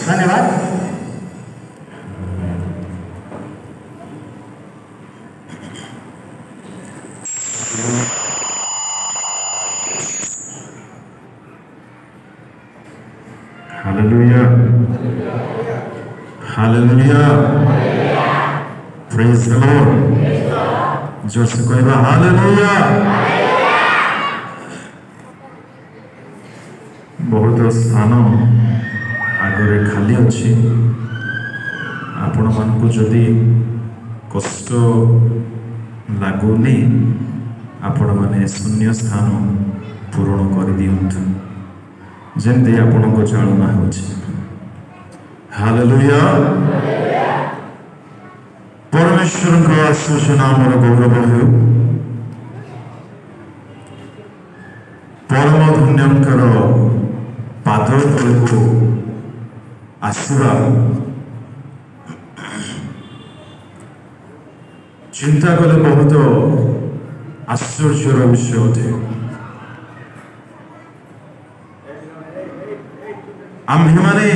धन्यवाद। Hallelujah. Hallelujah. Praise the Lord. जोर से कहबा हालेलुया। बहुत स्थान आगरे खाली अच्छी आपण मानकु जदि कष्ट लागुनी आपण माने शून्य स्थान पूरण कर दियंतु जेमती आपण को चालना होछि। हालेलुया। परमेश्वर का आशीष नाम गौरव हो। परम धन्यंकर पाद तलको आसवा चिंता कले बहुत आश्चर्यर विषय अटे। आम्भे माने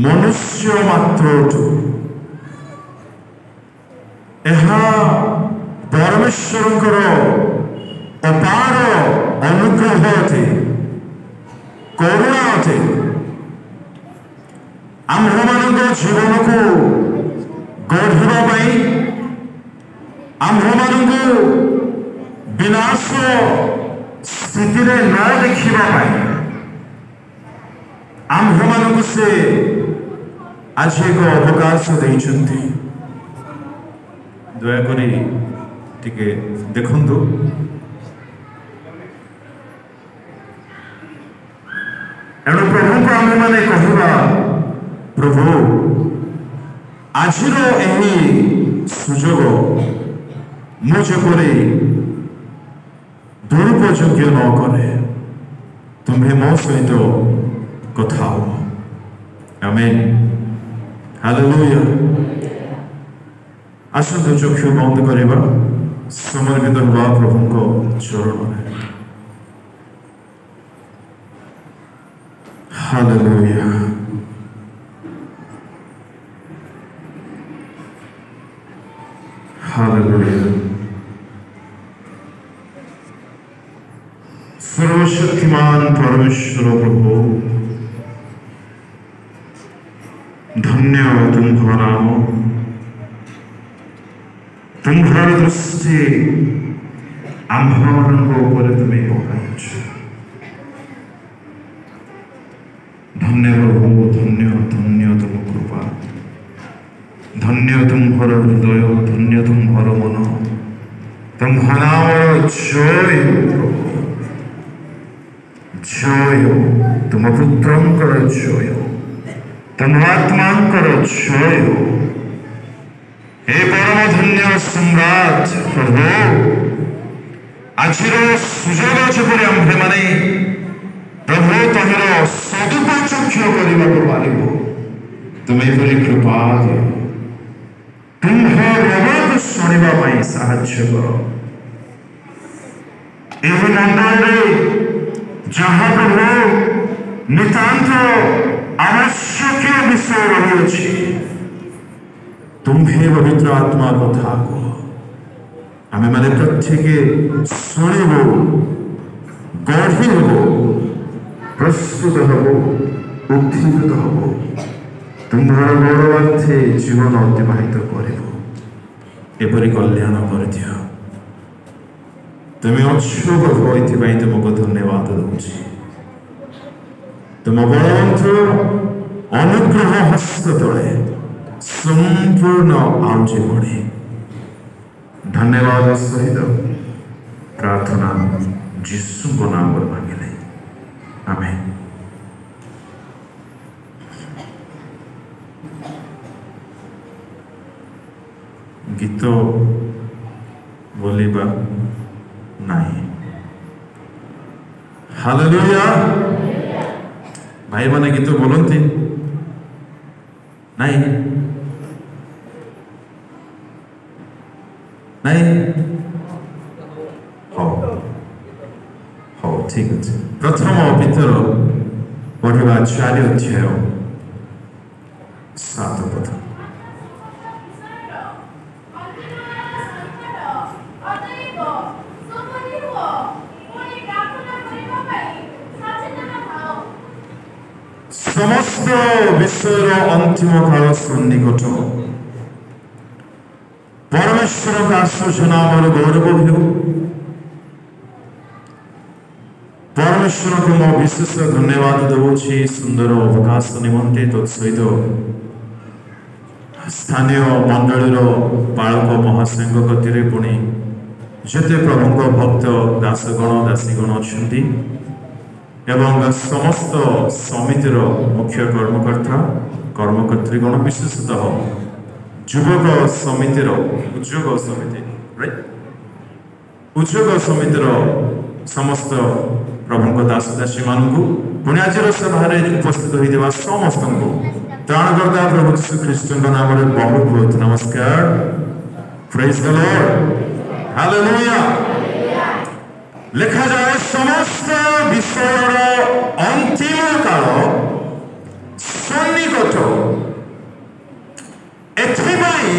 मनुष्य मात्र परमेश्वर अपार अनुग्रह अटे करुणा अटे। आम्भ मान जीवन को गढ़ाई आम्भ मान विनाश स्थिति न देखा आम्भ मान से आज एक अवकाश देइछन्ति। दयाकोरी टिके देखंतु एणु प्रभु को आम मैंने कहवा प्रभु आजिर यही सुजोग मुझे दुरुपयोग न करे तुम्हें मो सहित कथा हो। आमेन। हालेलुया। आसतु चक्षु बंद करवा समर्पित हुआ प्रभु को चरण में। हालेलुया। हालेलुया। सर्वशक्तिमान परमेश्वर प्रभु धन्य तुम्हारा नाम। तुम्हारी दृष्टि आम्भମାନଙ୍କ ऊपर तुम्हें पकाइछ। धन्य प्रभु धन्य धन्य तुम कृपा धन्य तुम्हार हृदय धन्य तुम्हार मन तुम्हारा जय हो जय हो तुम पुत्रंकर जय हो तुम आत्मांकर जय हो। हे परम धन्य सम्राट प्रभु आजिर सुजोग जपरि आम्भे माने प्रभु तहर सदुपयोग करने पारिबो तुम्हें परि कृपा दियो। तुम्हार आवाज सुनिबा पई साहाय्य करो। एही मंडल जहाँ प्रभु नितांत आवश्यक विषय रही अछि तुम्हें पवित्र आत्मा कथा को आमे माने प्रत्येक शुणिबो गढ़िबो प्रस्तुत हबो उद्दीपित हबो तुम्हारा गौरवार्थे जीवन अतिबाहित करिबो एपरि कल्याण कर दियो। तुम्हें अक्षुभ होइथिबाई तुमको धन्यवाद दउछि। तुम बलवंत अनुग्रह हस्त तले संपूर्ण आउजे पड़े धन्यवाद सहित प्रार्थना यीशु को नाम मांगिले आमेन। गीत बोलिबा नहीं। हालेलुया। भाई माने गीत बोलती नहीं नहीं ठीक अच्छे प्रथम पितर पढ़ा 4 अध्याय 7 पद समस्त विश्वर अंतिम काल सन्निकट परमेश्वर का सूचना मोर गौरव हो परमेश्वर को मो विशेष धन्यवाद दूची सुंदर अवकाश निमंते तत्सहित स्थानीय मंडल बालक महासंघ गति पुणी जिते प्रभु भक्त दासगण दासीगण अच्छा एवं समस्त समितिर मुख्य कर्मकर्ता कर्मकर्त्रीगण विशेषतः युवक समितिर उद्योग समितिर समस्त प्रभु दास दासी मानू पुणी आज सभा उपस्थित होता समस्त को त्राणकर्ता प्रभु यीशु ख्रीष्ट नाम बहुत बहुत नमस्कार प्रेज द लॉर्ड हालेलुया लिखा जाए समस्त विषय अंतिम काल सन्निकट एथिपाई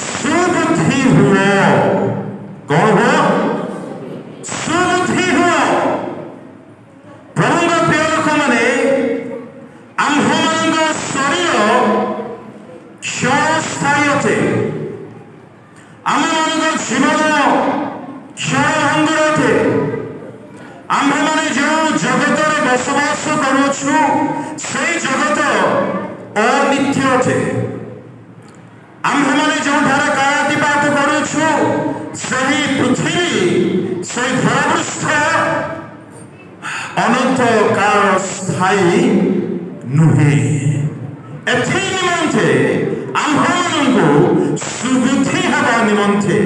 सुबुद्धि हुआ कौन हुआ सुबुद्धि हुआ प्रभु प्रिय लोक मैंने आम्भ मान शरीर क्षणस्थायी अटे आम मान जीवन क्षणभंगुर अटे आम्भ माने जो जगत बसवास करुछु से जगत अनित्य अटे आम्भ माने जो ठार कालातिपात करुछु सही पृथ्वी से धरापृष्ठ अनंत काल स्थायी नुहे एथि निमंते आम्भ मानंकु सुबुद्धि हवा निमंते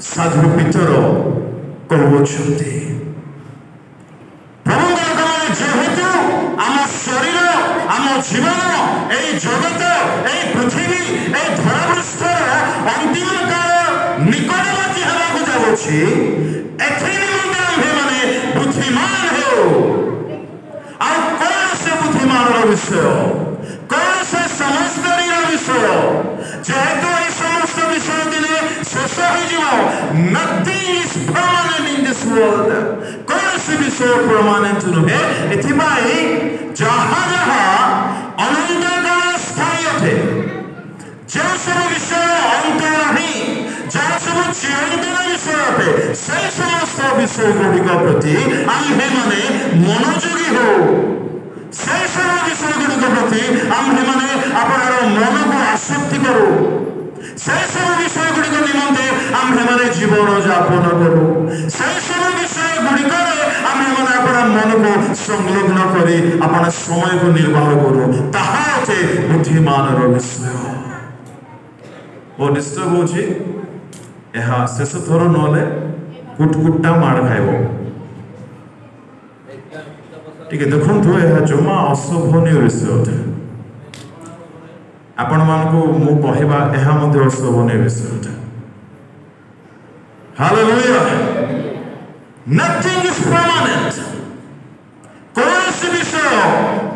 साधु पितर कहते जेहेतु आम शरीर आम जीवन यही जगत यही पृथ्वी यही धरापृष्ठ अंतिम काल निकटवर्ती होगा जाऊँगी एनिमंते आम्भे माने बुद्धिमान हो कौन से बुद्धिमान विषय कौन से समझदारी विषय जेहेतु ये समस्त विषय दिने शेष हो nothing is permanent in this world कौन से विषय परमानेंट नुहे एथिपाई जहाँ जहाँ अनंत काल स्थायी अटे जो सब विषय अंत नहीं जहाँ सब चिरंतन विषय अटे से समस्त विषय गुड़िक प्रति आम्भे माने मनोयोगी हो से सब विषय गुड़िक प्रति आम्भे माने आपणार मन को आसक्ति करू से सब विषय गुड़िक निमंते आम्भे माने जीवन यापन करू से सब विषय गुड़िक आम्भे माने आपणार मन को संलग्न करी आपणार समय को निर्वाह करू ताहा अटे बुद्धिमान विषय ओ डिस्टर्ब होची एहा शेष थोर नले कुटकुटा मार खाइबो ठीक है देखंतु एहा जमा अशोभनीय विषय अटे आपण मानको मु कहबा एहा मध्ये अशोभनीय विषय अटे हालेलुया नथिंग इज परमानेंट कौन विषय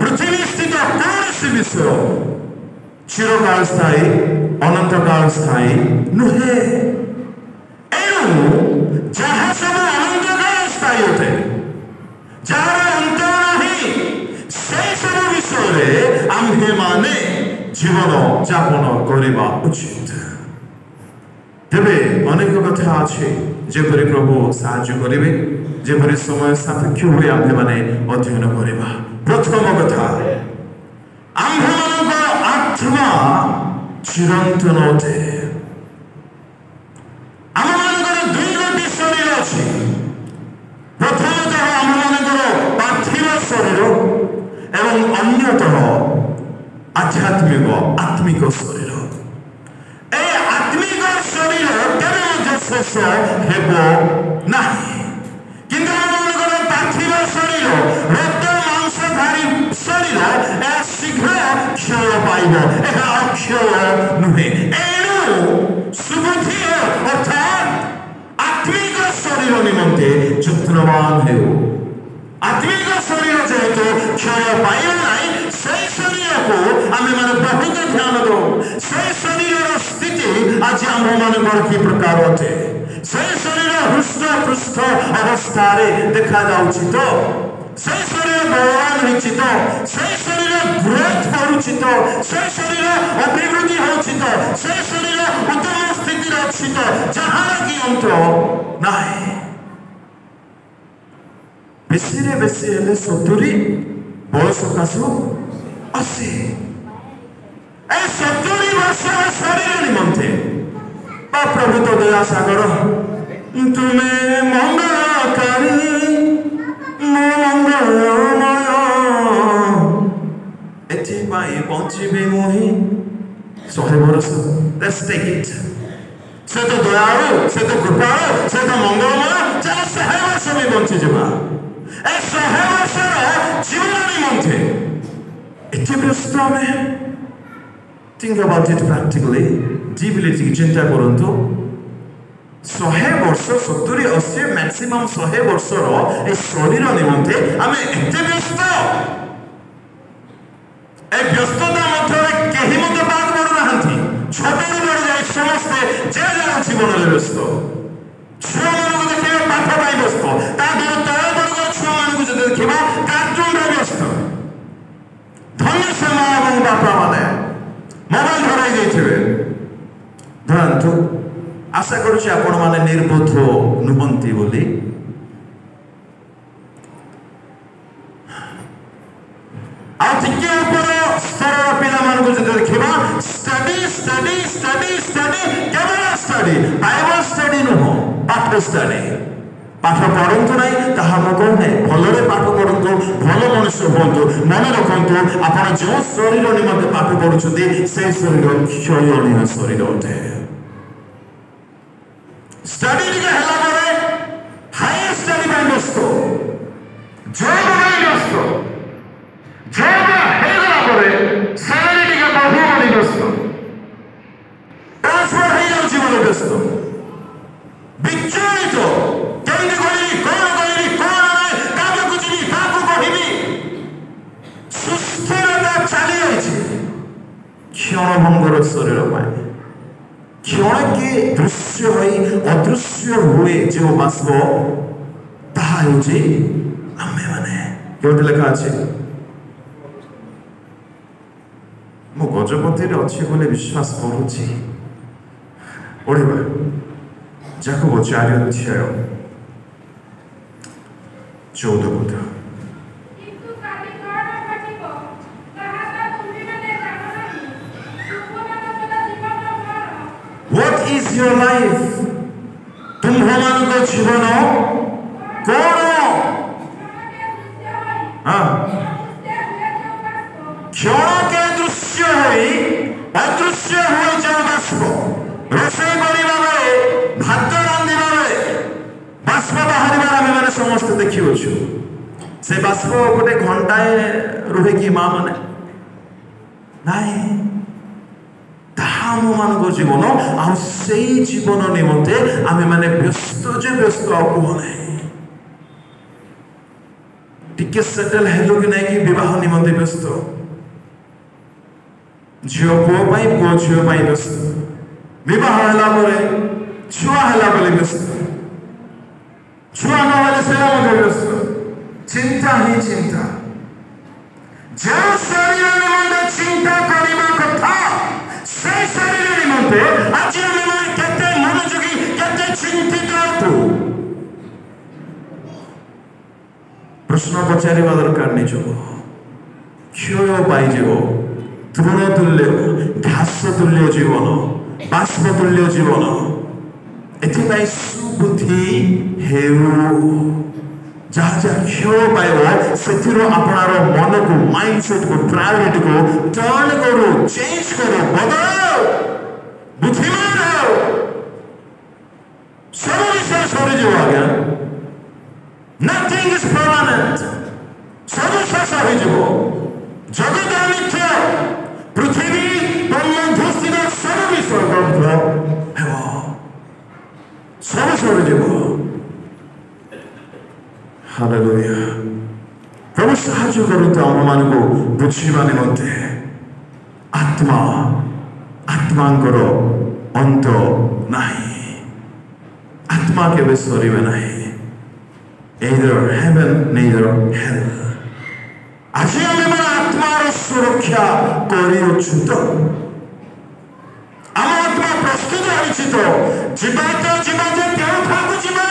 पृथ्वी स्थित कौन विषय चिरकाल स्थायी अनंत काल स्थायी नुहे जहाँ सब अनंत काल स्थायी होते जहाँ अंत नहीं से सब विषय आम्भे माने जीवन यापन करवा उचित तेबे अनेक कथा अच्छे जेपरी प्रभु साहाय्य करेंगे जेपरी समय सापेक्ष हुए आम्भे माने अध्ययन करवा प्रथम कथा आम्भे मानक आत्मा चिरंतन अटे आम मान दुई गोटी शरीर अच्छी प्रथमतः आम मान पार्थिव शरीर एवं अन्यतः आध्यात्मिक आत्मिक शरीर ए आत्मिक शरीर केवे शेष हेब नहीं किंतु आम मान पार्थिव शरीर रक्त मांसधारी शरीर शीघ्र क्षय पाइब यह अक्षय नुहे एणु सुबुद्धि अर्थात आत्मिक शरीर निमंते ଯତ୍ନବାନ ହେଉ। ଆତ୍ମିକ ଶରୀର ଯେହେତୁ କ୍ଷୟ ପାଇବା ନାହିଁ, ସେଇ ଶରୀରକୁ ଆମେମାନେ ବହୁତ ଧ୍ୟାନ ଦଉ। ସେଇ ଶରୀରର ସ୍ଥିତି ଆଜି ଆମ୍ଭମାନଙ୍କର କି ପ୍ରକାର ଅଟେ? ସେଇ ଶରୀର ହୃଷ୍ଟପୃଷ୍ଟ ଅବସ୍ଥାରେ ଦେଖାଯାଉଛି ତ? ସେଇ ଶରୀର ବଳବାନ ହେଇଛି ତ? ସେଇ ଶରୀର ଗ୍ରୋଥ କରୁଛି ତ? ସେଇ ଶରୀର ଅଭିବୃଦ୍ଧି ହେଉଛି ତ? ସେଇ ଶରୀର ଉତ୍ତମ ସ୍ଥିତିରେ ଅଛି ତ? ଯାହାର କି ଅନ୍ତ ନାହିଁ। ବେଶୀରେ ବେଶୀ ହେଲେ 70, ବୟସ କାଶୁ 80। ଏ 70 ବର୍ଷର ଶରୀର ନିମନ୍ତେ ବା ପ୍ରଭୁ ତ ଦୟା ସାଗର, ତୁମେ ମଙ୍ଗଳକାରୀ ମଙ୍ଗଳମୟ, ଏଥିପାଇଁ ବଞ୍ଚିବି ମୁହିଁ 100 ବର୍ଷ। Let's take it. ସେ ତ ଦୟାଳୁ, ସେ ତ କୃପାଳୁ, ସେ ତ ମଙ୍ଗଳମୟ। ଚାଲ 100 ବର୍ଷ ବି ବଞ୍ଚିଯିବା। ଏ 100 ବର୍ଷର ଜୀବନ ନିମନ୍ତେ ଏତେ ବ୍ୟସ୍ତ ଆମେ? Think about it practically. deeply ଚିନ୍ତା କରନ୍ତୁ। 100 ବର୍ଷ 70, 80 ମ୍ୟାକ୍ସିମମ୍ 100 ବର୍ଷର ଏ ଶରୀର ନିମନ୍ତେ ଆମେ ଏତେ ବ୍ୟସ୍ତ। ଏ ବ୍ୟସ୍ତତା ମଧ୍ୟରେ କେହି ମଧ୍ୟ ବାଦ ପଡୁନାହାନ୍ତି। ଛୋଟରୁ ବଡ଼ ଯାଇ ସମସ୍ତେ ଯେ ଯାହାର ଜୀବନରେ ବ୍ୟସ୍ତ। ଛୁଆମାନଙ୍କୁ ଦେଖିବା ପାଠ ପାଇଁ ବ୍ୟସ୍ତ, ତା ଦ୍ୱାରା ତଳ ବର୍ଗର ଛୁଆମାନଙ୍କୁ ଯଦି ଦେଖିବା କାର୍ଟୁନରେ ବ୍ୟସ୍ତ। ଧନ୍ୟ ସେ ମା ଏବଂ ବାପା ମାନେ ମୋବାଇଲ ଧରାଇ ଦେଇଥିବେ। ଧରନ୍ତୁ, ଆଶା କରୁଛି ଆପଣମାନେ ନିର୍ବୋଧ ନୁହନ୍ତି ବୋଲି। ଆଉ ଟିକେ ଉପର ସ୍ତରର ପିଲାମାନଙ୍କୁ ଯଦି ଦେଖିବା, ଷ୍ଟଡି ଷ୍ଟଡି ଷ୍ଟଡି ଷ୍ଟଡି, କେବଳ ଷ୍ଟଡି, ବାଇବଲ ଷ୍ଟଡି ନୁହଁ, ପାଠ ଷ୍ଟଡି। ପାଠ ପଢ଼ନ୍ତୁ ନାହିଁ ତାହା ମୁଁ କହୁନାହିଁ, ଭଲରେ ପାଠ ପଢ଼ନ୍ତୁ, ଭଲ ମଣିଷ ହୁଅନ୍ତୁ। ମନେ ରଖନ୍ତୁ, ଆପଣ ଯେଉଁ ଶରୀର ନିମନ୍ତେ ପାଠ ପଢୁଛନ୍ତି ସେହି ଶରୀର କ୍ଷୟଣୀୟ ଶରୀର ଅଟେ। ଷ୍ଟଡି ଟିକେ ହେଲା ପରେ ହାୟର ଷ୍ଟଡି ପାଇଁ ବ୍ୟସ୍ତ, ଜବ୍ ପାଇଁ ବ୍ୟସ୍ତ, ଜବ୍ ହେଇଗଲା ପରେ ସାଲାରୀ ଟିକେ ବଢ଼ିବ ବୋଲି ବ୍ୟସ୍ତ, ଟ୍ରାନ୍ସଫର ହେଇଯାଉଛି ବୋଲି ବ୍ୟସ୍ତ, ବିଚଳିତ। କେମିତି କରିବି, କଣ କରିବି, କଣ ନାହିଁ, କାହାକୁ ଯିବି, କାହାକୁ କହିବି। ସୁସ୍ଥିରତା ଚାଲି ଯାଇଛି କ୍ଷଣଭଙ୍ଗର ଶରୀର ପାଇଁ। କ୍ଷଣକେ ଦୃଶ୍ୟ ହୋଇ ଅଦୃଶ୍ୟ ହୁଏ ଯେଉଁ ବାଷ୍ପ, ତାହା ହେଉଛି ଆମେମାନେ। କେଉଁଠି ଲେଖା ଅଛି? ମୁଁ ଗଜପତିରେ ଅଛି ବୋଲି ବିଶ୍ୱାସ କରୁଛି। ପଢ଼ିବା ଯାକୋବ 4:14 ବୋଧ। What is your life? तुम्हारा जीवन कौन? क्षण के दृश्य हुई अदृश्य हुए जो बाष्प, रोषेई करने भात रांधिबा बेले बाष्प बाहर आम मैंने समस्त देखी से बाष्प गोटे घंटाए रुहे कि माँ मैंने नाई आम मान जीवन आई जीवन निमंते आम मैंने व्यस्त जे व्यस्त आने टिके सेटल हेलु कि नहीं कि विवाह निमंते व्यस्त, झील पुओ पुओ झील व्यस्त, विवाह छुआ है व्यस्त, छुआ ना से व्यस्त, चिंता ही चिंता। जो शरीर निमंते चिंता करने कथा से शरीर निमंते आज केते मनोयोगी केते चिंतित तू प्रश्न पचारिबा दरकार निजको। क्षय पाइजिव तृण तुल्य घास तुल्य जीवन, बाष्प तुल्य जीवन। एथिपाई सुबुद्धि हेउ जहाँ जहाँ क्षय पाइब से आपणार मन को माइंडसेट को प्रायोरिटी को टर्न करो, चेंज करो, बदलो, बुद्धिमान हो। सब विषय सरीज आज्ञा, नथिंग इज परमानेंट, सब शेष हो जगत मिथ्या, पृथ्वी ब्रह्मांड स्थित सब विषय सब सरीज। ହାଲେଲୁୟା। ପ୍ରଭୁ ସାହାଯ୍ୟ କରନ୍ତୁ ଆମମାନଙ୍କୁ ବୁଝିବା ନିମନ୍ତେ। ଆତ୍ମାଙ୍କର ଅନ୍ତ ନାହିଁ, ଆତ୍ମା କେବେ ସରିବେ ନାହିଁ। either heaven neither hell। ଆଜି ଆମେ ଆତ୍ମାର ସୁରକ୍ଷା କରିଅଛୁ ତ? ଆମ ଆତ୍ମା ପ୍ରସ୍ତୁତ ହୋଇଛି ତ? ଯିବା ଯେ କେଉଁଠାକୁ ଯିବା?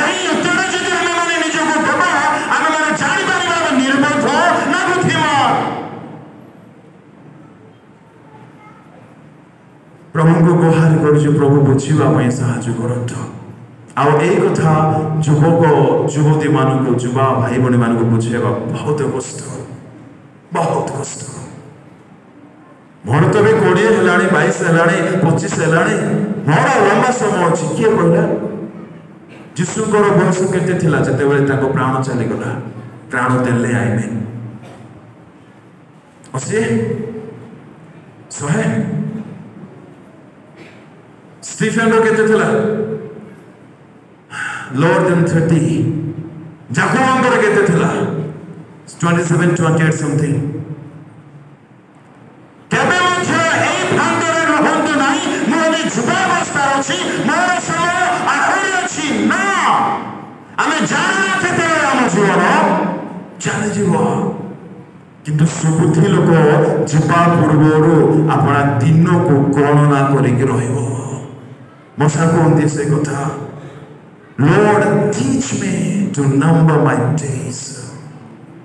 ଏହି ଉତ୍ତର ଯଦି ଆମେମାନେ ନିଜକୁ ଦେବା, ଆମେମାନେ ଜାଣିପାରିବା ଆମେ ନିର୍বোଧ ନା ବୁଦ୍ଧିମାନ। ପ୍ରଭୁଙ୍କୁ ଗୁହାରି କରୁଛୁ, ପ୍ରଭୁ ବୁଝିବା ପାଇଁ ସାହାଯ୍ୟ କରନ୍ତୁ। ଆଉ ଏଇ କଥା ଯୁବକ ଯୁବତୀ ମାନଙ୍କୁ, ଯୁବା ଭାଇ ଭଉଣୀ ମାନଙ୍କୁ ବୁଝେଇବା ବହୁତ କଷ୍ଟ। ମୋର ତ ଏବେ 20 ହେଲାଣି, 22 ହେଲାଣି, 25 ହେଲାଣି, ମୋର ଲମ୍ବା ସମୟ ଅଛି। କିଏ କହିଲା? ଯୀଶୁଙ୍କର ବୟସ କେତେ ଥିଲା ଯେତେବେଳେ ତାଙ୍କ ପ୍ରାଣ ଚାଲିଗଲା? ପ୍ରାଣ ଦେଲେ ଆଇମେ 80 100। ଷ୍ଟିଫେନର କେତେ ଥିଲା? lower than 30। ଯାକୋବଙ୍କର କେତେ ଥିଲା? 27 28 something। କେବେ ମଧ୍ୟ ଏହି ଭ୍ରାନ୍ତରେ ରୁହନ୍ତୁ ନାହିଁ, ମୁଁ ଏବେ ଯୁବାବସ୍ଥାରେ ଅଛି, ମୋର ସମୟ ଆହୁରି ଅଛି। ନା, ଆମେ ଜାଣିବା କେତେବେଳେ ଆମ ଜୀବନ ଚାଲିଯିବ। କିନ୍ତୁ ସୁବୁଦ୍ଧି ଲୋକ ଯିବା ପୂର୍ବରୁ ଆପଣା ଦିନକୁ ଗଣନା କରିକି ରହିବ। ମଶା କୁହନ୍ତି ସେ କଥା, Lord teach me to number my days।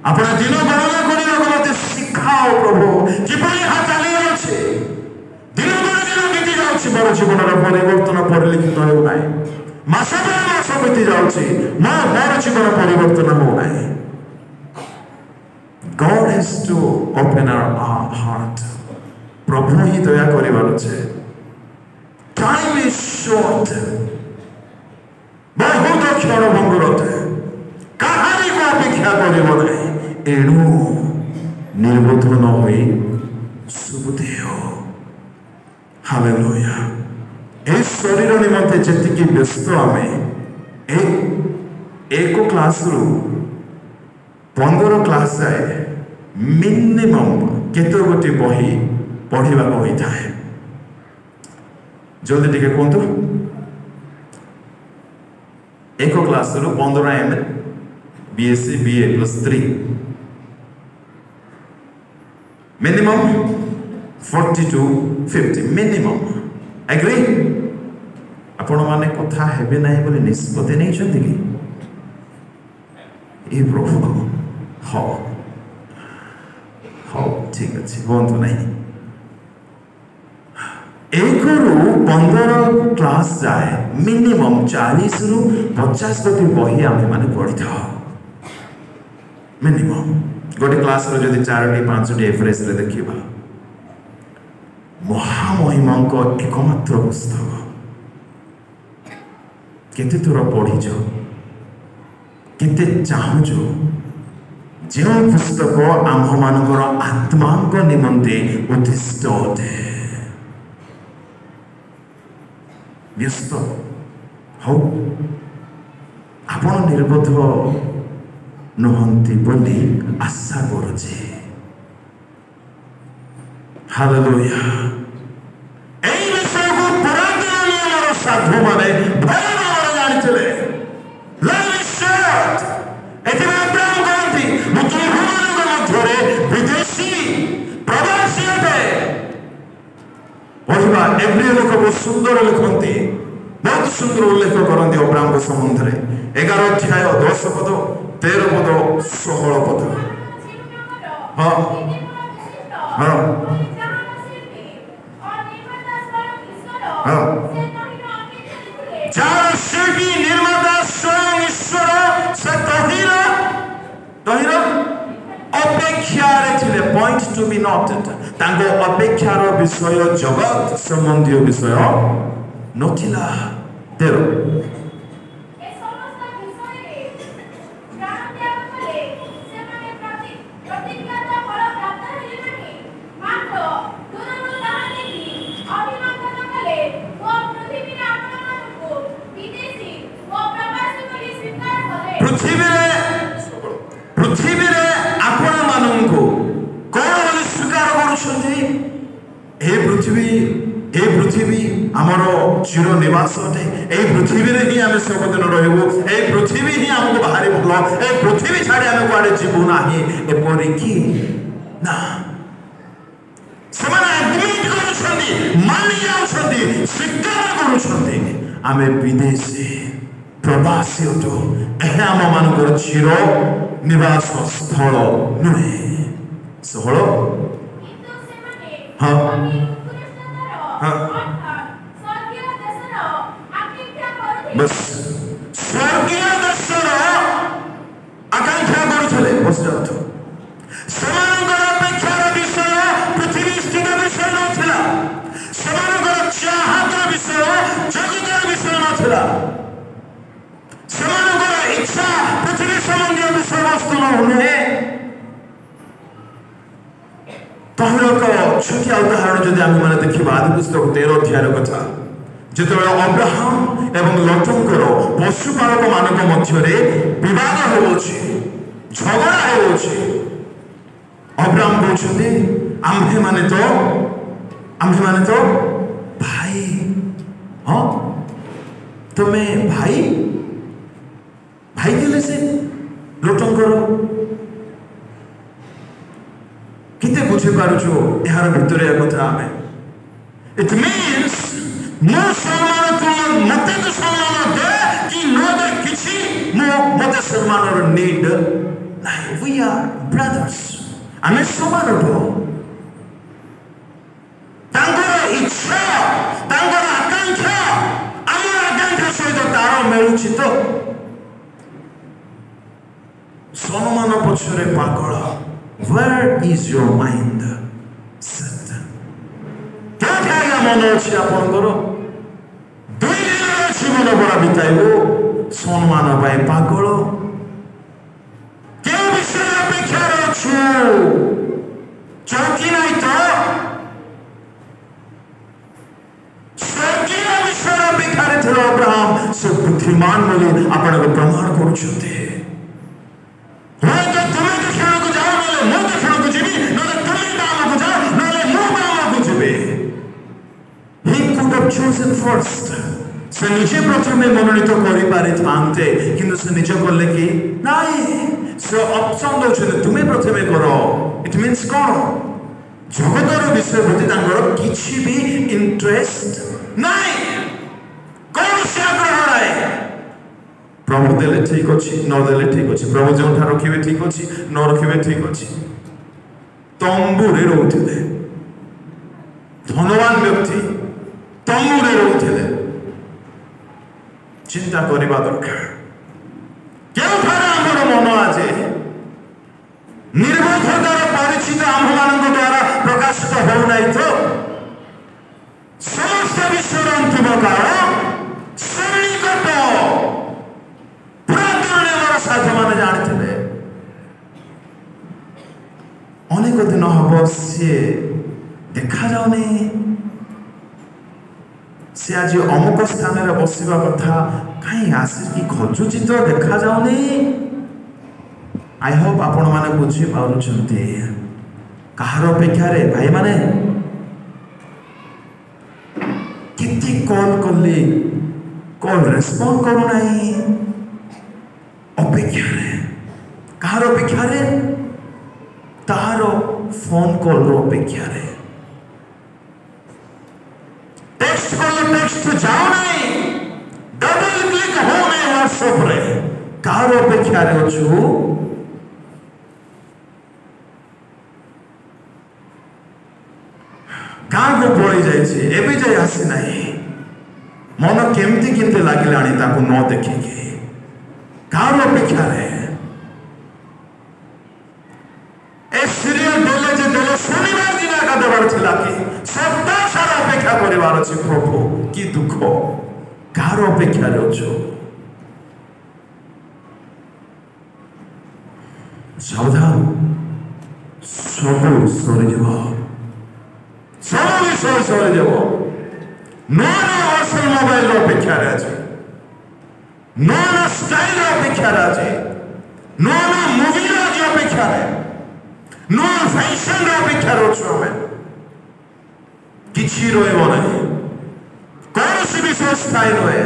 अपना दिनों गणना କରିବାକୁ ମୋତେ ଶିଖାଅ ପ୍ରଭୁ। କିପରି ଏହା ଚାଲିଯାଉଛି, ଦିନ ବିତି ଯାଉଛି, ମୋର ଜୀବନର ପରିବର୍ତ୍ତନ ପରିଲକ୍ଷିତ ହେଉନାହିଁ। ମାସ ପରେ ମାସ ବିତି ଯାଉଛି, ମୋର ଜୀବନ ପରିବର୍ତ୍ତନ ହେଉନାହିଁ। God has to open our heart। ପ୍ରଭୁ ହିଁ ଦୟା କରିବାର ଅଛି। Time is short। ବହୁତ କ୍ଷଣ ଭଙ୍ଗୁର ଅଟେ, କାହାରିକୁ ଅପେକ୍ଷା କରିବ ନାହିଁ। ଏଣୁ ନିର୍ବୋଧ ନ ହୋଇ ସୁବୁଦ୍ଧି ହେଉ। ହାଲେଲୁୟା। ଏହି ଶରୀର ନିମନ୍ତେ ଯେତିକି ବ୍ୟସ୍ତ ଆମେ, ଏକ କ୍ଲାସରୁ 15 କ୍ଲାସ ଯାଏ ମିନିମମ୍ କେତେ ଗୋଟି ବହି ପଢ଼ିବାକୁ ହୋଇଥାଏ? ଜଲ୍ଦି ଟିକେ କୁହନ୍ତୁ। ଏକ କ୍ଲାସରୁ 15 MA BSc BA +3 minimum 40 to 50 minimum. Agri? ଆପଣମାନେ କଥା ହେବେ ନାହିଁ ବୋଲି ନିଷ୍ପତ୍ତି ନେଇଛନ୍ତି କି? ଏ ପ୍ରଭୁ, ହଉ ଠିକ୍ ଅଛି, ହୁଅନ୍ତୁ ନାହିଁ। 1ରୁ 15 କ୍ଲାସ ଯାଏ ମିନିମମ୍ 40ରୁ 50 ଗୋଟି ବହି ଆମେମାନେ ପଢ଼ିଥାଉ। ମିନିମମ୍ ଗୋଟେ କ୍ଲାସରେ ଯଦି 4ଟି 5ଟି ଏଭରେଜରେ ଦେଖିବା, ମହାମହିମଙ୍କ ଏକମାତ୍ର ପୁସ୍ତକ କେତେ ଥର ପଢ଼ିଛ? କେତେ ଚାହୁଁଛ? ଯେଉଁ ପୁସ୍ତକ ଆମ୍ଭମାନଙ୍କର ଆତ୍ମାଙ୍କ ନିମନ୍ତେ ଉଦ୍ଦିଷ୍ଟ ଅଟେ। ବ୍ୟସ୍ତ ହଉ, ଆପଣ ନିର୍ବୋଧ ନୁହନ୍ତି ବୋଲି ଆଶା କରୁଛି। ହାଲେଲୁୟା। ଏହି ବିଷୟକୁ ପୁରାତନ ନିୟମର ସାଧୁମାନେ ଭଲ ଭାବରେ ଜାଣିଥିଲେ। ଏଥିପାଇଁ ଅବ୍ରାହମ କହନ୍ତି, ମୁଁ ତୁମ୍ଭମାନଙ୍କ ମଧ୍ୟରେ ବିଦେଶୀ ପ୍ରବାସୀ ଅଟେ। ପଢ଼ିବା ଏଭ୍ରି ଲୋକ ବହୁତ ସୁନ୍ଦର ଲେଖନ୍ତି, ବହୁତ ସୁନ୍ଦର ଉଲ୍ଲେଖ କରନ୍ତି ଅବ୍ରାହମଙ୍କ ସମ୍ବନ୍ଧରେ। 11 ଅଧ୍ୟାୟ 10 ପଦ, 13 ପଦ, 16 ପଦ। ହଁ ହଁ ହଁ। ଯାହାର ଶିଳ୍ପୀ ନିର୍ମାତା ସ୍ୱୟଂ ଈଶ୍ୱର, ସେ ତହିଁର ଅପେକ୍ଷାରେ ଥିଲେ। Point two be noted. ତାଙ୍କ ଅପେକ୍ଷାର ବିଷୟ ଜଗତ ସମ୍ବନ୍ଧୀୟ ବିଷୟ ନଥିଲା। 13 ଅଭିମାନ କଲେ ଓ ପୃଥିବୀରେ ଆପଣମାନଙ୍କୁ ବିଦେଶୀ ଓ ପୃଥିବୀରେ ଆପଣ ମାନଙ୍କୁ କଣ ବୋଲି ସ୍ୱୀକାର କରୁଛନ୍ତି? এই পৃথিবী আমার চির নিবাস অটে। এই পৃথিবীরে হি আমি সবদিন রহবু। এই পৃথিবী হি আমাকে ভারি ভাল। এই পৃথিবী ছাড়ি আমি কুয়াড়ে ଯିବୁ ନାହିଁ এপরিকি না। ସେମାନେ ଆଗ୍ରିମେଣ୍ଟ କରୁଛନ୍ତି, ମାନି ଯାଉଛନ୍ତି, ସ୍ୱୀକାର କରୁଛନ୍ତି ଆମେ ବିଦେଶୀ ପ୍ରବାସୀ ଅଟୁ। ଏହା ଆମମାନଙ୍କର ଚିର ନିବାସ ସ୍ଥଳ ନୁହେଁ। ଷୋହଳ ହଁ बस स्वर्गीय देशर आकांक्षा करुले बस जाऊ अपेक्षार विषय पृथ्वी स्थित विषय नाला चाहत विषय जगतर विषय नाला इच्छा पृथ्वी संबंधी विषय वस्तु नुहे। ताहर एक छोटिया उदाहरण जदि आम मैंने देखा आदि पुस्तक 13 अध्याय कथा जितेबाला अब्राहम एवं लटंकर पशुपालक मानक मध्य विवाद होउछि, झगड़ा होउछि। अब्राहम कहते आम्भे माने तो भाई। हाँ तुम्हें भाई थे से लटंकर किते बुझी पारुछु यार भितर कथा आम। इट मीन्स मो सम्मान तुम मते तो सम्मान दे कि न दे किछि मते सम्मान नीड नहीं। We are brothers. आमे समान हो। तांकर इच्छा तांकर आकांक्षा आमर आकांक्षा सहित तार मिलुछि तो सम्मान पछरे पागल। Where is your mind set? क्या मन अच्छी आपणकर दुई दिन जीवन बड़ा बिताइबू सम्मान पाई पागल। क्यों विषय अपेक्षा अच्छु चौकी नहीं तो स्वर्गीय विषय अपेक्षा अब्राहम से बुद्धिमान बोली आपण प्रमाण करुछते। chosen first से निजे प्रथमे मनोनीत करि पारे थांते किंतु से निज करले कि नाही से ऑप्शन दोछन तुमे प्रथमे करो। इट मींस कोन जगतर विषय प्रति तांगर किछि भी इंटरेस्ट नाही। कोन से आग्रह नाही। प्रभु देले ठीक अछि न देले ठीक अछि। प्रभु जोठा रखिबे ठीक अछि न रखिबे ठीक अछि। तंबुरे रहउथिले धनवान व्यक्ति तंबुरे रहउथिले। चिंता करवा दरकार केउठारे आमर मन आज निर्बोधतार परिचित आम्भମାନଙ୍କ द्वारा प्रकाशित हो नहीं तो समस्त विश्वर अंतिम काल श्रेणीगत पुरातन साधु माने जानते अनेक दिन हम सी देखा जाऊनी से आज अमुक स्थान में बसवा कथा कहीं आसिकी खोजुची तो देखा जाऊनी। आई होप आपण माने बुझी पारुछंती कहार अपेक्षा रे भाई माने किति कॉल करली कॉल रेस्पॉन्ड करू नाही। अपेक्षा रे कहार अपेक्षा रे तार फोन कॉल रो अपेक्षा रे टेक्स्ट जाओ नहीं डबल क्लिक हो नहीं व्हाट्सएप रे कार अपेक्षा रे अछु। गाँ को पड़ी जाइए एवं जाए आसी ना मन केमती केमती लगिलानी ताको न देखिके कार अपेक्षा रे सीरियल देले जे देले शनिवार दिन का देवार थिला कि सप्ताह सारा अपेक्षा करिवार अछि। प्रभु की दुख कार अपेक्षा रे अछु। सावधान सब सरी जब सब विषय सरी जब नया वर्षन मोबाइल अपेक्षा रे अछि। नया स्टाइल अपेक्षा रे अछि। नुआ नुआ मुवी आज अपेक्षा नुआ फैशन अपेक्षा अच्छु आम किसी रहा कौन सी विषय स्थायी नुहे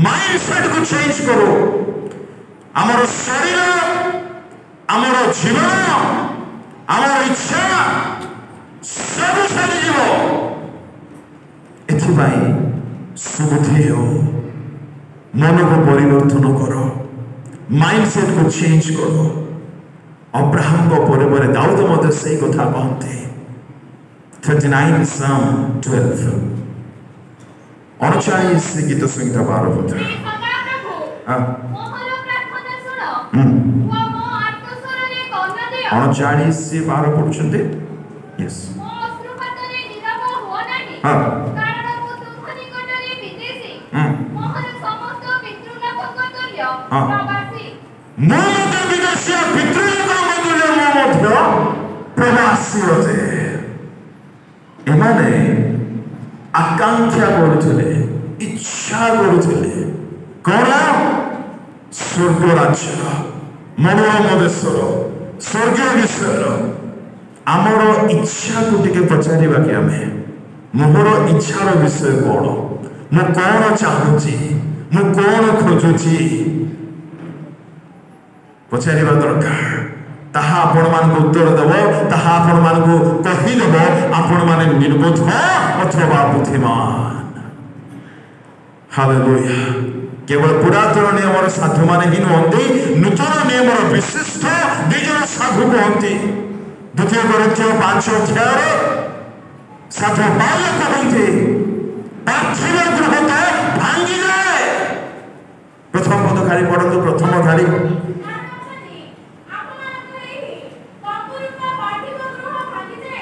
माइंडसेट को चेंज करो आमर शरीर आमर जीवन आमर इच्छा सब सारी एथिपाई सुबुद्धि हो मन को परिवर्तन करो माइंडसेट को चेंज करो अब्राहम को पर दाऊद मत से कथा कहते 39 Psalm 12 39 गीत संहिता 12 पद हाँ 39 से 12 पढ़ुछन्ते यस हाँ प्रवासी होते एमाने आकांक्षा करुले इच्छा करुले कौन स्वर्ग राज्य मनोरम देशर स्वर्ग विषय आमर इच्छा को टिके पचारिबा कि आमे मोर इच्छार विषय कौन मु कौन चाहूची मु कौन खोजुची पचारिबा दरकार ताहा आपण मान को उत्तर देव ताहा आपण मान को कहि देव आपण माने निर्बोध अथवा बुद्धिमान हालेलुया केवल पुरातन नियम साधु माने ही नुहंती नूतन नियम विशिष्ट दुईजन साधु कहती द्वितीय कोरिन्थियो 5 अध्याय साधु पाल कहती पार्थिव गृह तो भांगी जाए प्रथम पद खाली पढ़तु प्रथम खाली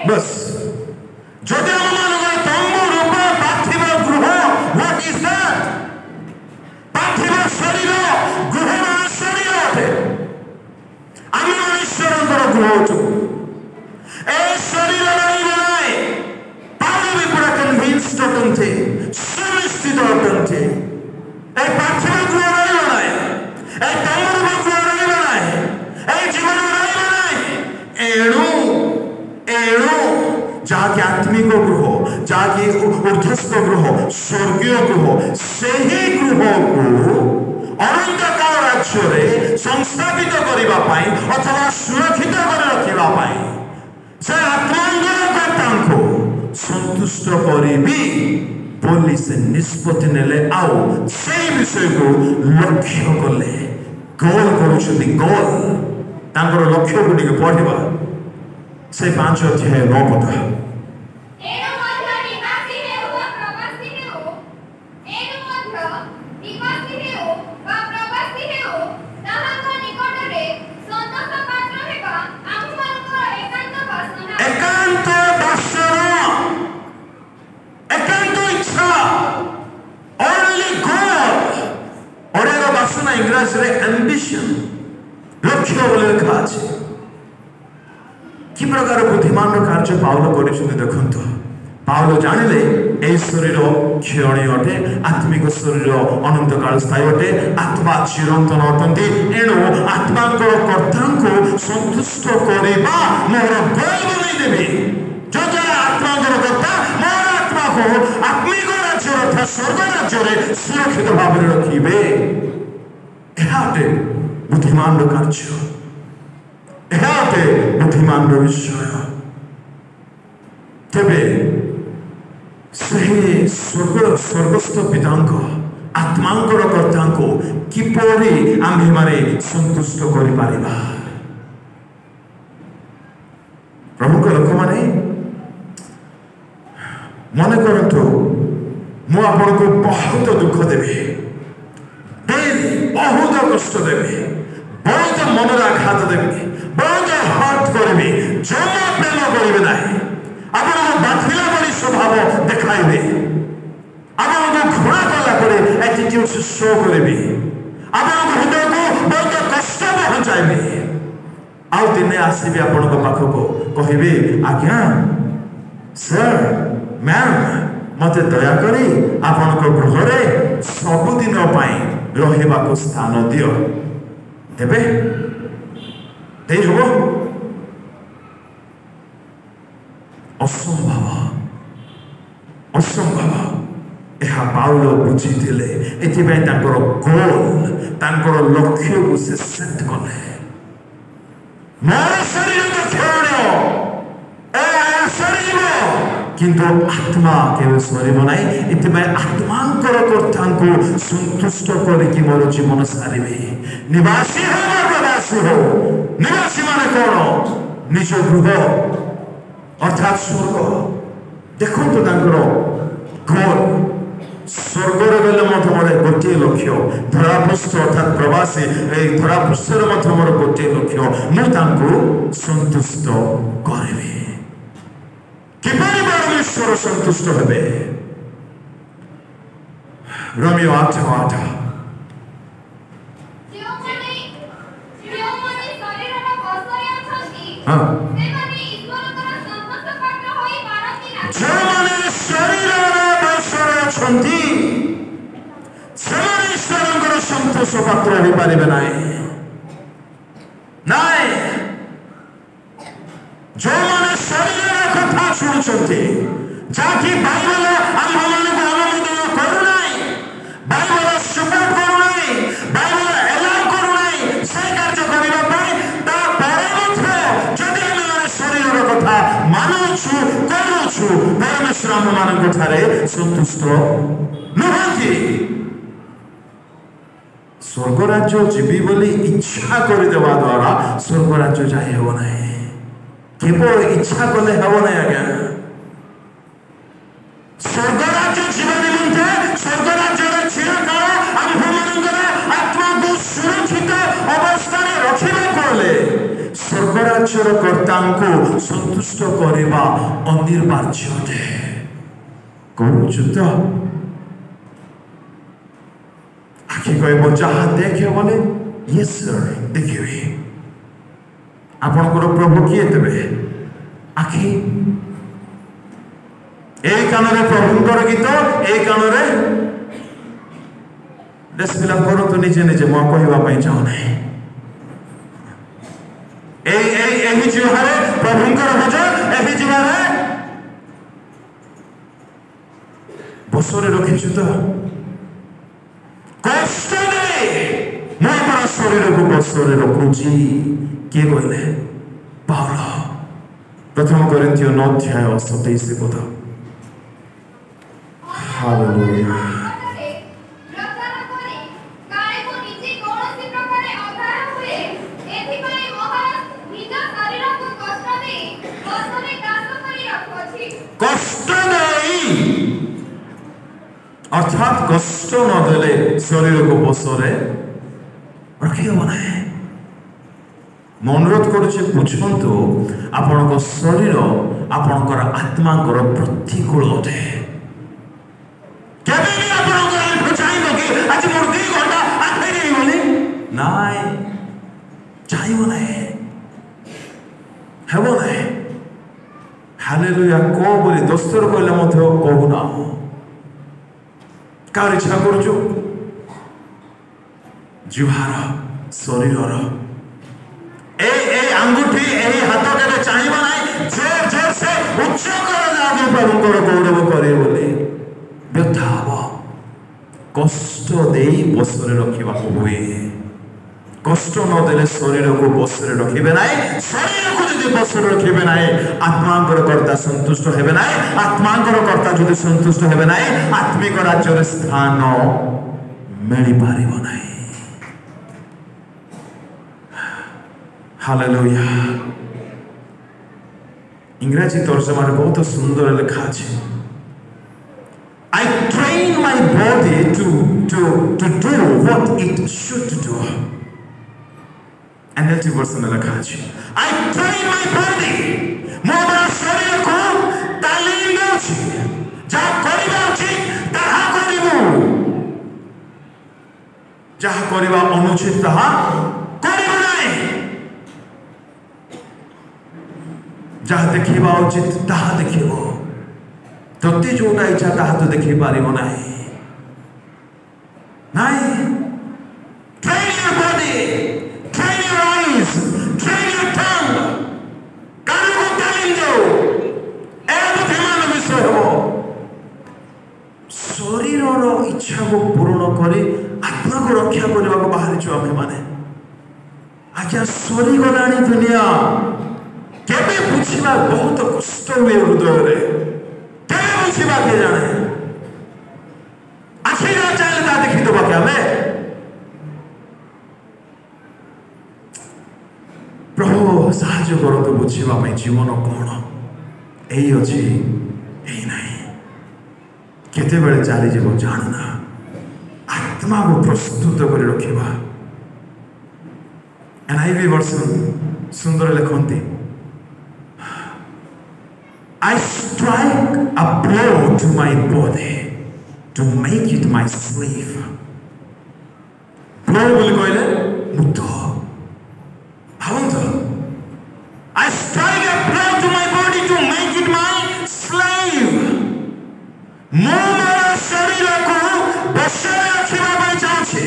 बस जदि आमମାନଙ୍କର ତମ୍ବୁ ରୂପ ପାର୍ଥିବ ଗୃହ what is that ପାର୍ଥିବ ଶରୀର ଗୃହ ଶରୀର ଅଟେ ଆମେ ଈଶ୍ୱରଙ୍କର ଗୃହ ଅଛୁ ଏ ଶରୀର ରହିବ ନାହିଁ ପାଉଲ ବି ପୁରା କନଭିନ୍ସଡ ଅଟନ୍ତି ସୁନିଶ୍ଚିତ ଅଟନ୍ତି ଏ ପାର୍ଥିବ ଗୃହ ରହିବ ନାହିଁ ଏ ତମ୍ବୁ ରୂପ ଗୃହ ରହିବ ନାହିଁ ଏ ଜୀବନ ରହିବ ନାହିଁ ଏଣୁ जाके आत्मिक गृह जाके ऊर्ध्वस्थ गृह स्वर्गीय गृह से ही गृह को अनंतकाल राज्य रे संस्थापित करबा पाई अथवा सुरक्षित कर रखिबा पाई से आत्मांगकर्ता को संतुष्ट करिबी बोली से निष्पत्ति नेले आउ से विषय को लक्ष्य कले गोल करूछथि गोल तांकर लक्ष्य को टिके पढ़िबा से 5 अध्याय 9 पद इंग्रजी एम्बिशन लक्ष्य बोले लिखा अछि कि प्रकार बुद्धिमान कार्य पाउल करिसुनी देखंतो पाउल जानिले ए शरीर क्षणीय अटे आत्मिक शरीर अनंत काल स्थायी अटे आत्मा चिरंतन अटंती एणु आत्मांकर कर्ता को संतुष्ट करिबा मोर गोल बनै देबी जदि आत्मांकर कर्ता मोर आत्मा को आत्मिक राज्य अर्थात स्वर्ग राज्य रे सुरक्षित भाव में रखिबे एहाटे बुद्धिमान कार्य एहाटे बुद्धिमान विषय तेबे सही स्वर्गस्थ पितांको आत्मांकर कर्ता को किपरि आम्भे माने संतुष्ट करि पारिबा प्रभु को लोक माने मन करंतु मु आपन को बहुत दुख देबे बहुत कष्ट देवे बहुत मन आघात देवे बहुत हर्ट करेंगे जमा प्रेम करेंगे ना आपको बाधिला बड़ी स्वभाव देखाइबे आपको घृणा कला एटीट्यूड से शो करेंगे आपको हृदय को बहुत कष्ट पहुंचाइबे आउ दिने आसबे आपन पाख को कहिबे आज्ञा सर मैम मते दया करी आपन को गृह रे सबुदिन पाई रहिबा को स्थान दियो हेबे देई हबो असंभव असंभव यह पाउल बुझीले एथिपाई तांकर गोल तांकर लक्ष्य को से सेट कले मोर शरीर तो खेळणीय ए शरीर किंतु आत्मा केवल शरीर नाही एथिपाई आत्मांकर कर्तांको संतुष्ट करिकि मोर जीवन सारिबे निवासी हो प्रवासी हो निवासी माने कोन निज गृह अर्थात स्वर्ग देखो तो तांकर गोल स्वर्गर बेले मोर गोटे लक्ष्य धरापृष्ठ अर्थात प्रवासी धरापृष्ठर मोर गोटे लक्ष्य मुझे संतुष्ट करें किपरि परमेश्वर संतुष्ट हेबे रोमियो 8:8 संतोष पात्र हो पारे नाई जो मैंने शरीर कथा शुणुंट जहाँकि बाइबल आम मान अनुमोदन करूना बाइबल सपोर्ट करूना बाइबल एलाउ करूना से कार्य करने जदि आम शरीर कथा मानुछु करूछु परमेश्वर आम मान संतुष्ट नुहति स्वर्गराज्य जीवी बोली इच्छा करदेवा द्वारा स्वर्गराज्य जाई हेब ना केवल इच्छा कले हेब ना आज्ञा स्वर्गराज्य जीवा निमंते स्वर्गराज्य चिरकाल आम्भमानंकर आत्मा को सुरक्षित अवस्था में रखिबा कोले स्वर्गराज्यर कर्तांको संतुष्ट करिबा अनिवार्य अटे करूछु तो आखि कहब जहाँ देखे बोले यस सर देखिए आपणकर प्रभु किए देवे आखि ए कान प्रभुंकर गीत ए कान डेस्पिला करो तो निजे निजे मो कहवाई चाहूना यही जीवारे प्रभुंकर भजन यही जीवारे बसरे रखीचु तो कष्ट मैं अपना शरीर को बसरे रखुची किए कहले पाउल प्रथम कोरिन्थियो 9:27 पद हालेलुया कष्ट नहीं अर्थात कष्ट नदेले शरीर को बसरे रखी हम ना मैं अनुरोध करुचे बुझंतु आपण शरीर आपणकर आत्मा प्रतिकूल अटे हालेलुया को बोली दोस्तर कहले मध्य कहूना कार इच्छा करुचु जुहार शरीर आंगुठी हाथ के चाहिए ना जोर जोर से उच्च कर प्रभुंर गौरव करे बोले व्यथा हम कष्ट दे बसरे रखा हुए कष्ट नदेले शरीर को बसरे रखिबे ना शरीर को जदि बसरे रखिबे ना आत्मांकर कर्ता संतुष्ट हेबे ना आत्मांकर कर्ता जदि संतुष्ट हेबे ना आत्मिक राज्य स्थान मिल पारिबो ना हालेलुया इंग्रजी तर्जमा बहुत सुंदर लिखा है I train my body to do what it should do. NLT version लिखा है I train my body मोर शरीर को तालीम देउछि जा करिबा उचित ताहा करिबु जा करिबा अनुचित ताहा करिबु नाही जहाँ देखा उचित ताहा देखिबो तोते जोटा इच्छा ताहा तो देखि पारिबो नाही नाही ट्रेन योर बॉडी शरीर इच्छा को पूर्ण कर आत्मा को रक्षा करने को बाहरी आमे माने आज्ञा सरी गला दुनिया केबे बुझा बहुत कष्ट हुए हृदय केबे बुझा किए जाने आखिर चाहे ता देखी दबा क्या मैं प्रभु साहाଯ୍ୟ କରନ୍ତୁ ବୁଝିବା ପାଇଁ ଜୀବନ କ'ଣ ଏଇ ଅଛି ଏଇ ନାହିଁ କେତେବେଳେ ଚାଲିଯିବ ଜାଣୁନା ଆତ୍ମାକୁ ପ୍ରସ୍ତୁତ କରି ରଖିବା NIV version ସୁନ୍ଦର ଲେଖନ୍ତି I strike a blow to my body to make it my slave blow ବୋଲି କହିଲେ ମୁକ୍ତ I strike a blow to my body to make it my slave. ମୁଁ ମୋର ଶରୀରକୁ ବଶରେ ରଖିବା ପାଇଁ ଚାହୁଁଛି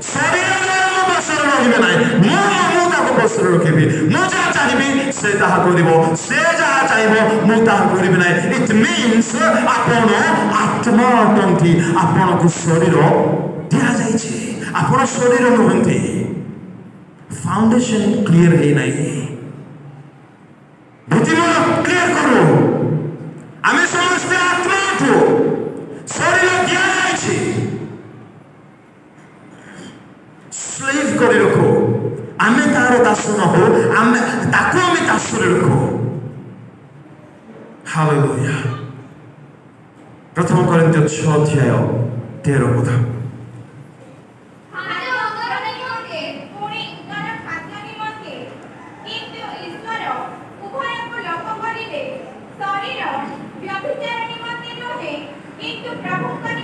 ଶରୀର ମୋ ବଶରେ ରହିବେ ନାହିଁ ମୁଁ ତାକୁ ବଶରେ ରଖିବି ମୁଁ ଯାହା ଚାହିଁବି ସେ ତାହା କରିବ ସେ ଯାହା ଚାହିଁବ ମୁଁ ତାହା କରିବି ନାହିଁ ଇଟ୍ ମିନ୍ସ ଆପଣ ଆତ୍ମା ଅଟନ୍ତି ଆପଣଙ୍କୁ ଶରୀର ଦିଆଯାଇଛି ଆପଣ ଶରୀର ନୁହନ୍ତି फाउंडेशन क्लियर है नहीं बुद्धिमान क्लियर करो आमे समस्त आत्मा को शरीर दिया जायछि स्लेव करी रखो आमे तार दास न हो आमे ताको आमे दास रे रखो हालेलुया प्रथम कोरिन्थियो 6 अध्याय 13 पद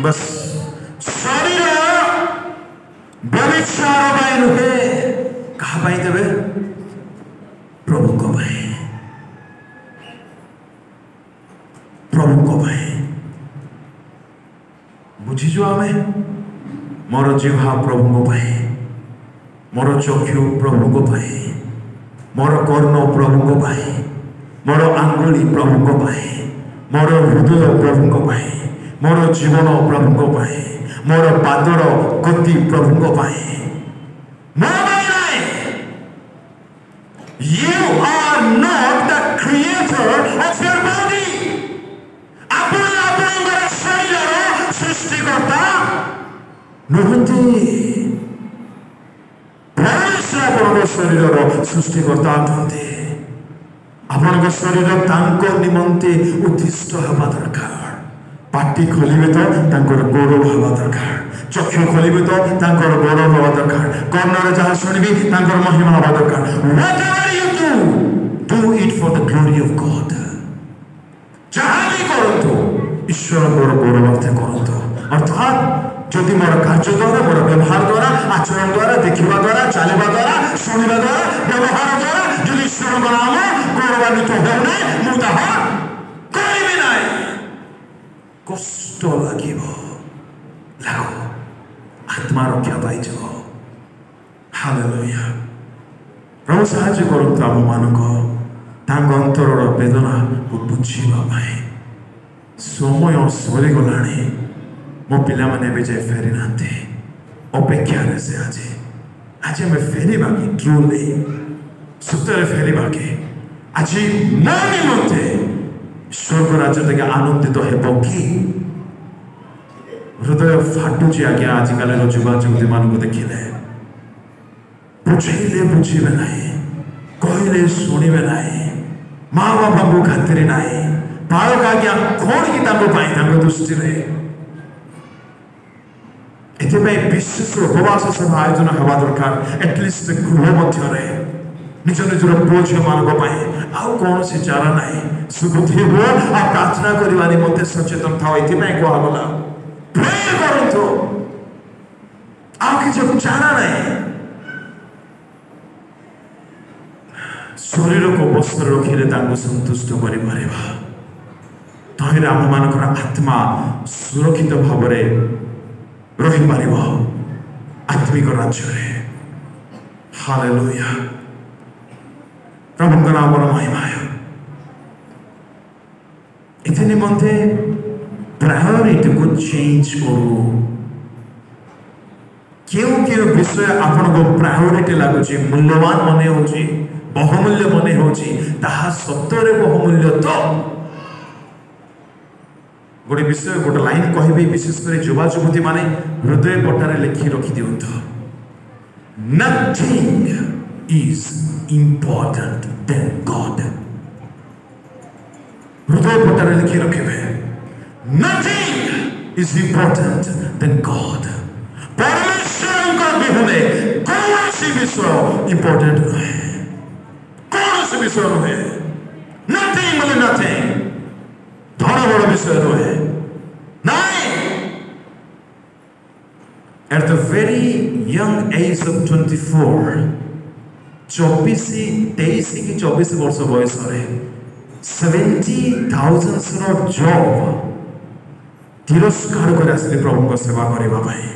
बस शरीर व्यभिचार पाई नुहे कहा पाई देवे प्रभु को पाई बुझीजु आमे मोर जिह्वा प्रभु को पाई मोर चक्षु प्रभु को पाई मोर कर्ण प्रभु को पाई मोर आंगुली प्रभु को पाई मोर हृदय प्रभु को पाई मोर जीवन प्रभु को पाए मोर पादर गति प्रभु को पाए You are not the creator of your body. आपण आपणकर शरीर सृष्टिकर्ता नुहंती परमेश्वर आपणकर शरीर सृष्टिकर्ता अटंती आपणकर शरीर तांको निमंते उद्दिष्ट हवा दरकार पार्टी खोलिबे तो तांकर गौरव हवा दरकार चक्षु खोलिबे तो तांकर गौरव हवा दरकार कर्णरे जहाँ शुणिबी तांकर महिमा हवा दरकार whatever you do it for the glory of God जहाँ भी करंतु ईश्वर गौरवार्थे करंतु अर्थात जदि मोर कार्य द्वारा मोर व्यवहार द्वारा आचरण द्वारा देखिबा द्वारा चलिबा द्वारा शुणिबा द्वारा व्यवहार द्वारा जदि ईश्वर नाम गौरवान्वित होने मु ताहा करिबि नाही कष्ट लगे लागो आत्मा रक्षा पाई हालेलुया प्रभु साहाଯ୍ୟ କରନ୍ତୁ ଆମ ମାନଙ୍କୁ ତାଙ୍କ ଅନ୍ତରର ବେଦନା କୁ ବୁଝିବା ପାଇଁ ସମୟ ସରିଗଲାଣି ମୋ ପିଲାମାନେ ଏବେ ଯାଏ ଫେରି ନାହାନ୍ତି ଅପେକ୍ଷାରେ ସେ ଆଜି ଆମେ ଫେରିବା କି ଟ୍ରୁଲି ସତରେ ଫେରିବା କି ଆଜି ମୋ ନିମନ୍ତେ स्वर्ग राज्य तक आनंदित हेब कि हृदय फाटुची आज्ञा आजिकल युवा युवती मान देखिले बुझेले बुझे ना कहले शुणे ना माँ बापा को खातिर ना बालक आज्ञा कौन कि दृष्टि विशेष उपवास सभा आयोजन हवा दरकार एटलिस्ट गृह मध्य निज निजर पुओ झील मान आउ कौन सी चारा ना सुबुद्धि हो आ प्रार्थना करने निमंते सचेतन था ये कहगला प्रेयर करूँ कि चारा ना शरीर को बस्तर रखिले संतुष्ट कर तहिरे आम मान आत्मा सुरक्षित भाव रही पार आत्मिक राज्य हालेलुया प्रभु नाम महिमा इति निमंते प्रायोरिटी को चेंज करू क्यों विषय आपण को प्रायोरिटी लगुच मूल्यवान मन हो बहुमूल्य मन हो सत्य बहुमूल्य तो गोटे विषय गोटे लाइन कहबी विशेषकर युवा युवती माने हृदय पटारे लिखि रखी दिउंत nothing is important than God हृदय पटारे लिखि रखिबे nothing is important than God परमेश्वर का बिहुने कौन सी विषय इम्पोर्टेंट है कौन सी विषय है नथिंग मतलब नथिंग धन बड़ विषय रहे नहीं at the very young age of 24 23 की 24 वर्ष बयस 70,000 जॉब तिरस्कार कर आसले प्रभु को सेवा करबा पाए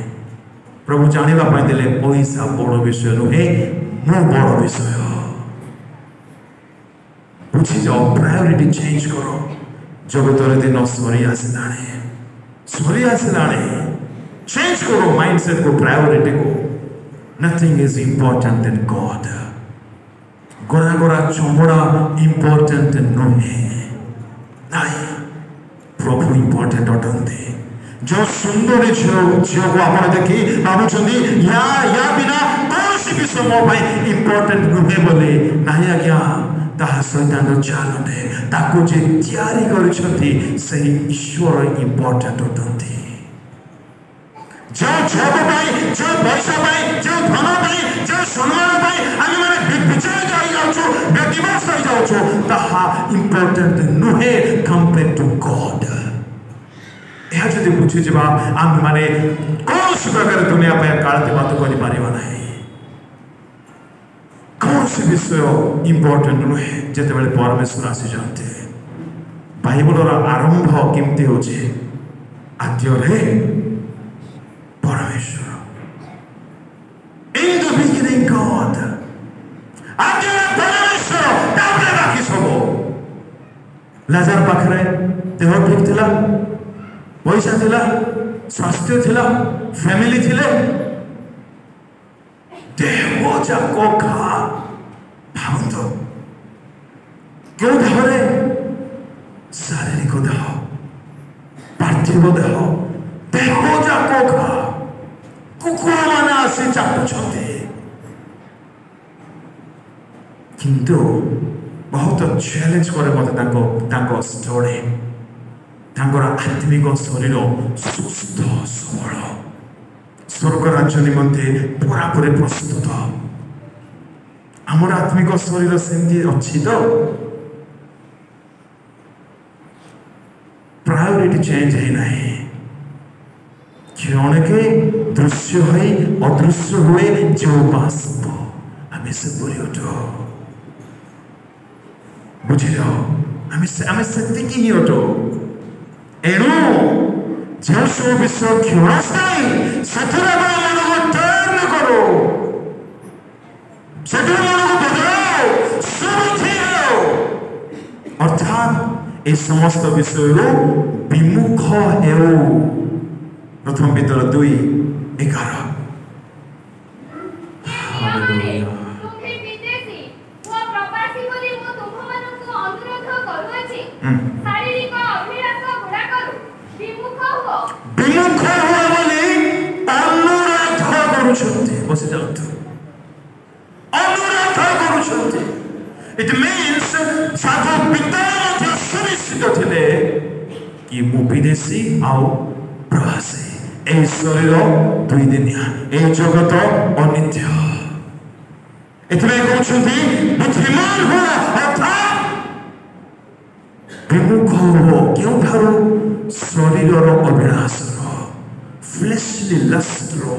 प्रभु जानिबा पाए देले पैसा बड़ विषय नुहे मो बड़ विषय बुझी जाओ प्रायोरिटी चेंज करो जगतर दिन सरी आसलाने चेंज करो माइंडसेट को प्रायोरिटी को nothing is important than God Gora Gora चमड़ा इम्पोर्टेंट नुहे नहीं प्रभु इम्पोर्टेंट अटंती जो सुंदर झील को आप देखी भावुंट या बिना कौन सी विषय मो इम्पोर्टेंट नुहे बोले नहीं आज्ञा ताहा शैतान चालटे ताको जे तैयारी करछथि सही ईश्वर इम्पोर्टेंट होतंती जो जॉब पाई जो पैसा पाई जो धन पाई जो सम्मान पाई आमे माने विचय जाई जाउछो बेदिमास होई जाउछो ताहा इम्पोर्टेंट नुहे कंपेयर टू गॉड एहा जदि बुझि जेबा आमे माने कोन प्रकार दुनिया पे कालते बात करि पारिबा नाही कौन से विषय इम्पोर्टेंट नुहे जिते बड़े परमेश्वर आसी जाते बाइबल आरंभ केमती होचे आद्य परमेश्वर इन द बिगिनिंग गॉड आद्य परमेश्वर तापरे बाकी सब लाजार पाखरे देह ठीक थिला पैसा थिला स्वास्थ्य थिला फैमिली थिले देह जाको खा भावंत क्यों भावरे शारीरिक देह पार्थिव देह जाको खा कुकुर माने आसी चाटुछते किंतु बहुत चैलेंज करे मते तांको स्टोरी तांकर आत्मिक शरीर सुस्थ सबल स्वर्ग राज्य निमंते पूरापूरी प्रस्तुत आमर आत्मिक शरीर सेमती अच्छी तो प्रायोरिटी चेंज है नहीं क्षणके दृश्य है अदृश्य हुए जो बाष्प हमें से बुरी उठो बुझे हमें शक्ति की ही उठो एणु जो सब विषय क्षणस्थायी सथुरा मन टर्न करो सथुरा मन बदलाओ सुरथी हो अर्थात ए समस्त विषय विमुख हेउ प्रथम पितर 2:11 It means साधु पिता जो सुनिश्चित थे कि मु विदेशी आउ प्रवासी ए शरीर 2 दिनिया ए जगत अनित्य एथमे कहउछथि बुद्धिमान हो अर्थात विमुख हो क्यों थारो शरीरर अभिलाष फ्लेशली लस्ट रो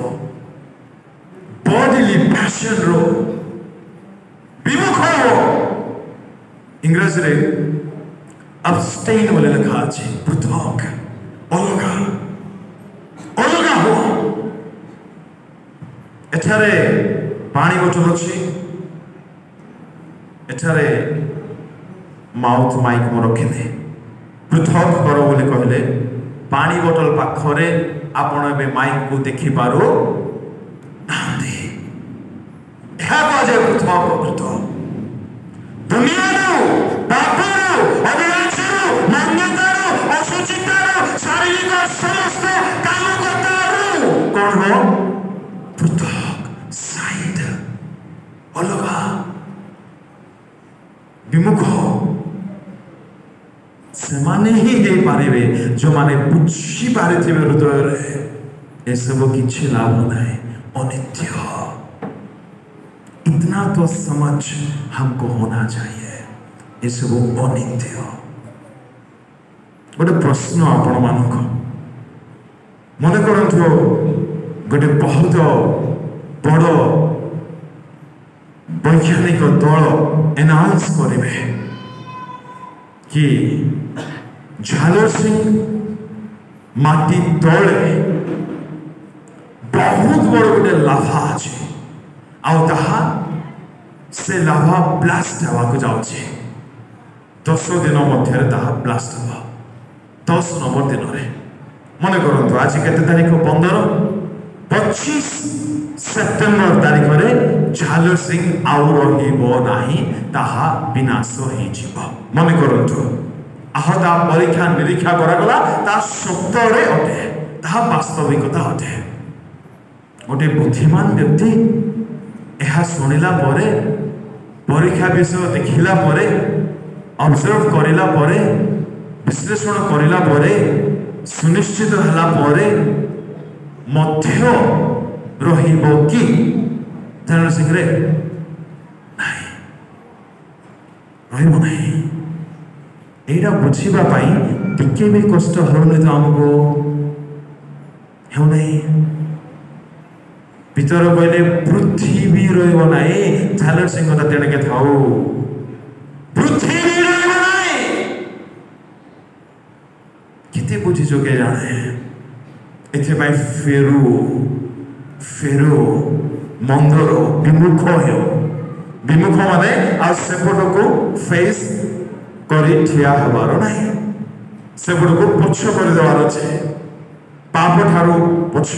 बॉडीली पैशन रो विमुख हो इंग्रजी रे abstain बोले लिखा अछि पृथक अलगा अलगा हो एठारे पानी बोतल अछि एठारे माउथ माइक मो रखिने पृथक करो बोले कहले पानी बोतल पाखरे आपण एबे माइक को देखि पारो नांदी ଏହା କୁହାଯାଏ ପୃଥକ ପ୍ରକୃତ ଦୁନିଆରୁ ପାପରୁ ଅଭିଳାଷରୁ ମନ୍ୟତାରୁ ଅସୁଚିତାରୁ ଶାରୀରିକ ସମସ୍ତ କାମକତାରୁ କଣ ପୃଥକ ସାଇଡ ଅଲଗା ବିମୁଖ ସେମାନେ ହିଁ ହେଇପାରିବେ ଯେଉଁମାନେ ବୁଝି ପାରିଥିବେ ହୃଦୟରେ ଏସବୁ କିଛି ଲାଭ ନାହିଁ ଅନିତ୍ୟ इतना तो समझ हमको होना चाहिए ये सब अनित्य गोटे प्रश्न आपण मानक मन करंतु गोटे बहुत बड़ वैज्ञानिक दल एनाउंस करेंगे कि झालर सिंह माटी तले बहुत बड़ गोटे लाभा अच्छे आहा से लाभा ब्लास्ट होगा जाऊँगी 10 दिन मध्य ब्लास्ट हम 10 नंबर दिन में मन करूँ आज के तारीख 25 सेप्टेम्बर तारीख में झालर सिंह आउ रहा विनाश हो मन करूँ आहता परीक्षा निरीक्षा करागला सत्य अटे वास्तविकता अटे गोटे बुद्धिमान व्यक्ति यह शुणिला परीक्षा विषय देखला ऑब्जर्व करला विश्लेषण करला सुनिश्चित हला मध्य रहिबो कि झालर सिंह रे नहीं रहिबो नहीं एटा बुझीबा पई टिके भी कष्ट होने तो हमको हो नहीं भीतर कहले पृथ्वी रहिबो नहीं झालर सिंह कथा तेणके थाओ पृथ्वी रहिबो नहीं किते बुझिजो के जाने एथे भाई फेरो मंदर विमुख हो विमुख माने आ सेपट को फेस करी ठिया हबार नहीं सेपट को पछ कर देवार छे पाप ठारू पछ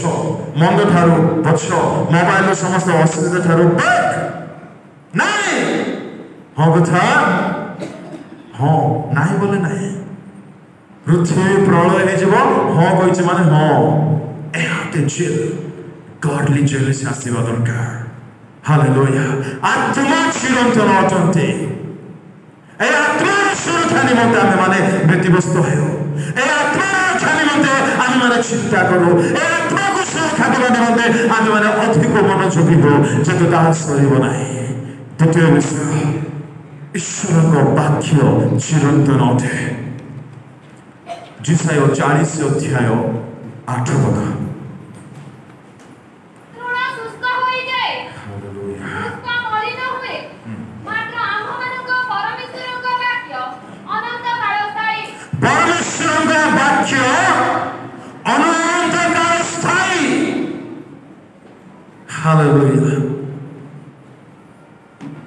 मंद ठारू पछ मोबाइल समस्त असुविधा ठारू बैक नहीं हाँ कथा हाँ नहीं बोले नहीं पृथ्वी प्रलय हो जीव हाँ कही माने हाँ जेल गॉडली जेल से आसवा दरकार हालेलुया आत्मा चिरंतन अटंती ए आत्मा सुरक्षा निमंते आमे माने व्यतिव्यस्त हो ए आत्मा रक्षा निमंते आमे माने चिंता करो ए आत्मा को सुरक्षा देवा निमंते आमे माने अधिक मनोयोगी हो जेतो ताहा सरिबो नाही द्वितीय विषय ईश्वर को वाक्य चिरंतन अटे जिसाय 40 अध्याय 8 पद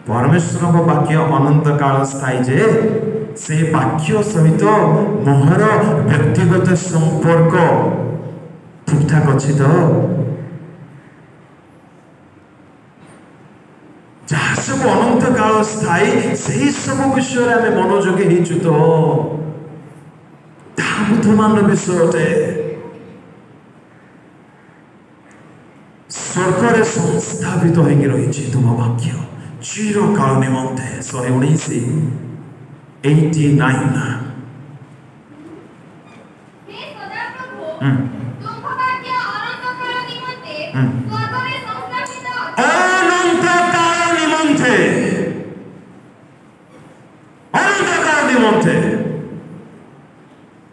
परमेश्वर को वाक्य अनंत काल स्थायी जे से वाक्य सहित मोहर व्यक्तिगत संपर्क ठीक ठाक अच्छी तो जहाँ सब अनंत काल स्थायी से सब विषय आम मनोयोगी हो तो बुद्धिमान विषय अटे स्वर्ग संस्थापित हो रही तुम वाक्य चिरकाल निमंते 189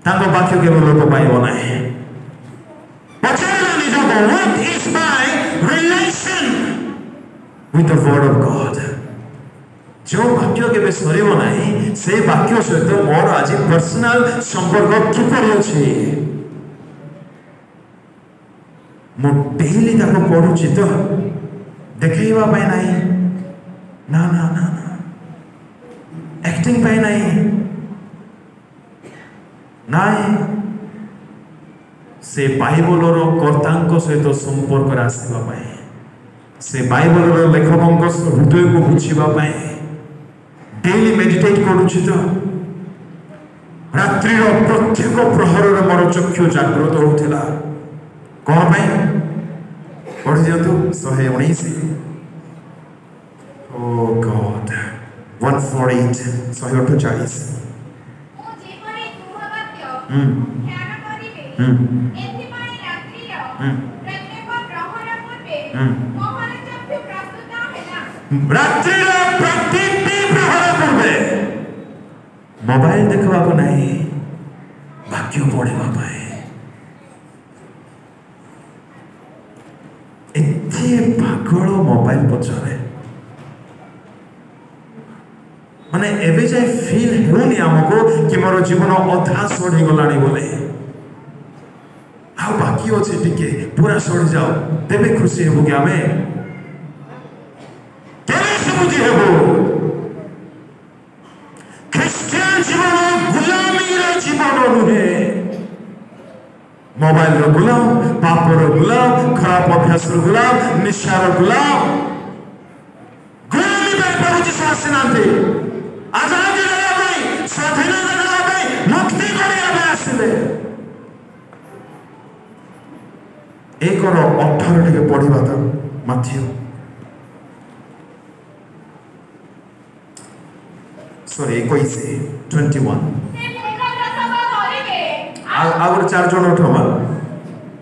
तांको वाक्य के लोक पाइबो नाही पछाला निज को what is my relation with the word of God जो वाक्य के सरीबो नाही से वाक्य सहित मोर आज पर्सनल संपर्क किपर अछि मो डेली ताको पढुछि तो देखैबा पाइ नाही ना ना ना एक्टिंग पाइ नाही नहीं से बाइबलर कर्ता सहित संपर्क आसवाई से बाइबलर लेखक हृदय को बुझापी डेली मेडिटेट करुच्ची तो रात्रि प्रत्येक प्रहर मोर चक्षु जागृत होता कौन पढ़ी दिंतु 119 ओ गॉड 148 148 मोबाइल देखा नहीं वाक्य पढ़ा एते पागल मोबाइल पचरे माने एबे जाय फील होनी हमको कि मोर जीवन अधा सड़ी गलानी बोले आ बाकी अच्छे टिके पूरा सड़ी जाओ तेबे खुशी हेबो कि आमे केबे समझी हेबो ख्रिस्टियन जीवन गुलामी रे जीवन नुहे मोबाइल रो गुलाम पाप रो गुलाम खराब अभ्यास रो गुलाम निशा रो गुलाम गुलामी पे प्रभु जी शासनांते आजादी देला भाई स्वाधीनता देला भाई मुक्ति करिया भाई आसिले एक और 18 टिके पढ़िबा त माथ्यू सॉरी 21 आवर 4 जन उठवा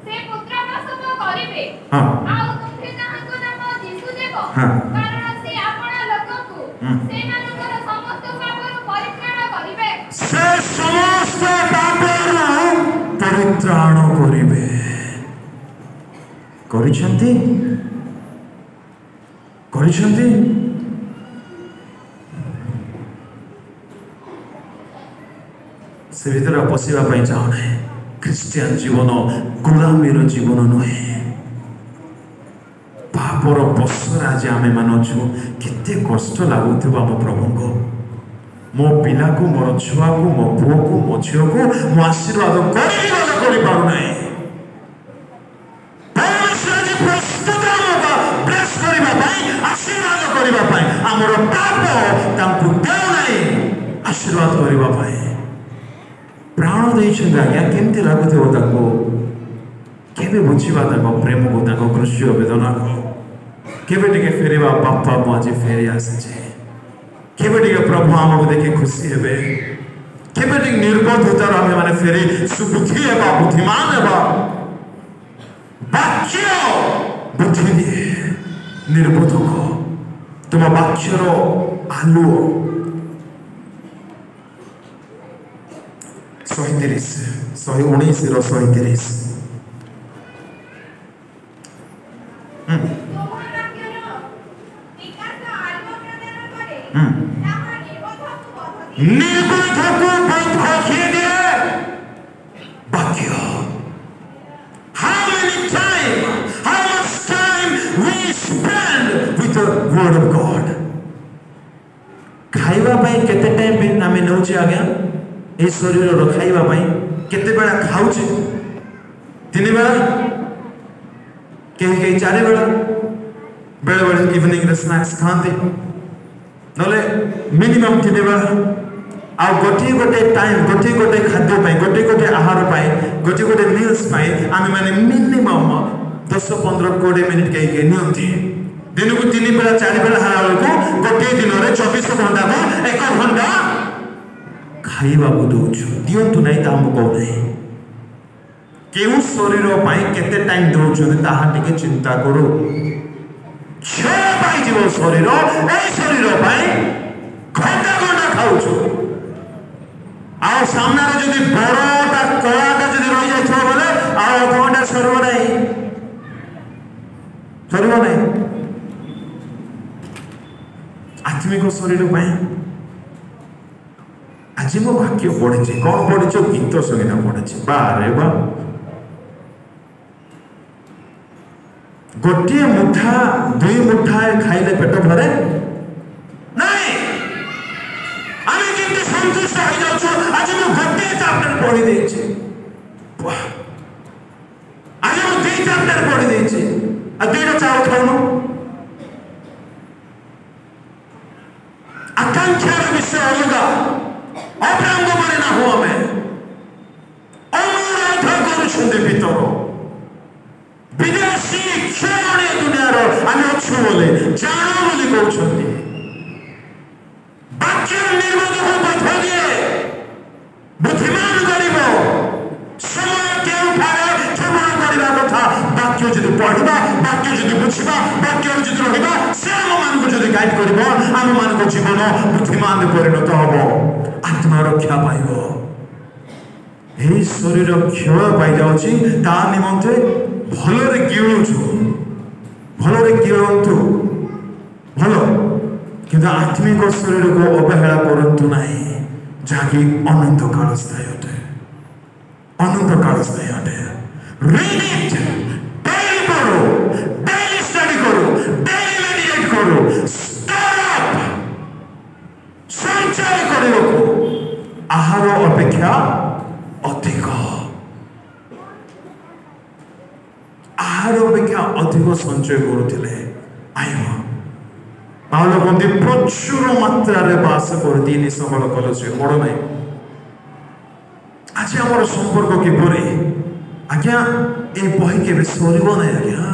से पुत्र प्रसव करिवे हां आ तुमके जहाको नाम यीशु देव हां कारण से आपन लोकको से मानकर समस्त पापरु परित्राण करिवे से समस्त पापरु परित्राण करिवे करिछंती से भीतर पशिवा चाहूना ख्रिस्टियन जीवन गुलामी जीवन नुहे पापर बसर आज आम मानचु केते कष्ट लगुव आम प्रभु को मो पिला को मोर छुआ को मो पुओ को मो झील को मो आशीर्वाद करना आशीर्वाद करने आमर पाप आशीर्वाद करने प्राण देइछन आज्ञा केमती लागुथिबो ताको केबे बुझिबा ताको प्रेम को ताको कृष्य वेदना को केबे टिके फेरिबा बापा मो आज फेरि आसे केबे टिके प्रभु हमको देखि खुशी हेबे केबे टिके निर्बोध होतार हम माने फेरि सुबुद्धि हेबा बुद्धिमान हेबा वाक्य बुद्धि दिए निर्बोध को तुम वाक्यर आलुओ 119 रो 130 word of God खाइबा पाई केते टाइम आमे नउची आज्ञा ए शरीर रो खाइबा पाई केते बेला खाउचे 3 बेला केही 4 बेला बेला बेला इवनिंग रे स्नैक्स खाते नले मिनिमम 3 बेला आ गोटे टाइम गोटे खाद्य पाई गोटे आहार पाई गोटे मील्स पाई आमे माने मिनिमम 10-15 20 मिनिट के नियंती दिन को 3 बेला 4 बेला हारा को गोटे दिन रे 24 घंटा को 1 घंटा खाइबा को दउछु दियंतु नै ता हम कहू नै केउ शरीर पाई केते टाइम दउछु ताहा टिके चिंता करू छे पाई जीव शरीर ए शरीर पाई घंटा खाउछु आ सामने रे जदी बड़टा कलाटा जदी रहि जाय छ बोले आ घंटा सरव नै आत्मिक शरीर पाई आज मो वाक्य पढ़े कौन पढ़े गीत संगीता पढ़े बारे बा गोटे मुठा 2 मुठा खाइले पेट भरे नहीं आमे केते संतुष्ट हो जाउछो आज मो गोटे चैप्टर पढ़ी देछि ପିଣ୍ଡରେ ପଡ଼ି ଦେଇଛି ଆଉ ଦୁଇଟା ଚାଉଳ ଖାଉନୁ। ଆକାଂକ୍ଷାର ବିଷୟ ଅଲଗା। ଅବ୍ରାହ୍ମ ମାନେ ନାହୁଁ ଆମେ। ଅନୁରୋଧ କରୁଛନ୍ତି ଭିତର ବିଦେଶୀ କ୍ଷଣୀୟ ଦୁନିଆର ଆମେ ଅଛୁ ବୋଲି ଜାଣ ବୋଲି କହୁଛନ୍ତି। ବାକ୍ୟ ନିର୍ବାଧକ ପଥ ଦିଏ ବୁଦ୍ଧିମାନ କରିବ। ସମୟ କେଉଁଠାରେ କ୍ଷମା କରିବା କଥା ବାକ୍ୟ ଯଦି ପଢିବା, ବାକ୍ୟ ଯଦି ବୁଝିବା, ବାକ୍ୟରେ ଯଦି ରହିବା, ସେ ଆମମାନଙ୍କୁ ଯଦି ଗାଇଡ୍ କରିବ, ଆମମାନଙ୍କ ଜୀବନ ବୁଦ୍ଧିମାନ ପରିଣତ ହବ, ଆତ୍ମା ରକ୍ଷା ପାଇବ। ଏହି ଶରୀର କ୍ଷୟ ପାଇଯାଉଛି, ତା ନିମନ୍ତେ ଭଲରେ ଗିଳୁଛୁ। ଭଲରେ ଗିଳନ୍ତୁ ଭଲ, କିନ୍ତୁ ଆତ୍ମିକ ଶରୀରକୁ ଅବହେଳା କରନ୍ତୁ ନାହିଁ, ଯାହାକି ଅନନ୍ତ କାଳ ସ୍ଥାୟୀ ଅଟେ। ଅନନ୍ତ କାଳ ସ୍ଥାୟୀ ଅଟେ। Read it, daily ପଢୁ, daily study କରୁ, daily meditate କରୁ, stir up, ସଞ୍ଚୟ କରିବାକୁ ଆହାର ଅପେକ୍ଷା ଅଧିକ, ଆହାର ଅପେକ୍ଷା ଅଧିକ ସଞ୍ଚୟ କରୁଥିଲେ। ପାଉଲ କହନ୍ତି ପ୍ରଚୁର ମାତ୍ରାରେ ବାସ କରିଦିଏ ନିଃସବଳ କଲସି ବଡ଼ ନାହିଁ। ଆଜି ଆମର ସମ୍ପର୍କ କିପରି? ଆଜ୍ଞା ଏ ବହି କେବେ ସରିବ ନାହିଁ। ଆଜ୍ଞା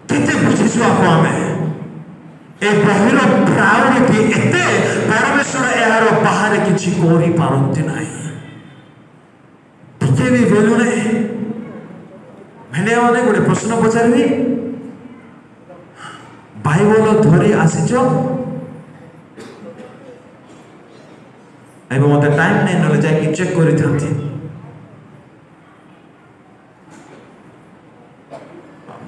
କେତେ ବୁଝିଛୁ ଆକୁ ଆମେ? ଏ ବହିର ପ୍ରାୟୋରିଟି ଏତେ, ପରମେଶ୍ୱର ଏହାର ବାହାରେ କିଛି କରିପାରନ୍ତି ନାହିଁ। ଟିକେ ବି ଭ୍ୟାଲୁ ନାହିଁ। ଭେଣ୍ଡିଆମାନେ ଗୋଟେ ପ୍ରଶ୍ନ ପଚାରିବି, ବାଇବଲ ଧରି ଆସିଛ? ଏବେ ମତେ ଟାଇମ୍ ନାହିଁ, ନହେଲେ ଯାଇକି ଚେକ୍ କରିଥାନ୍ତି।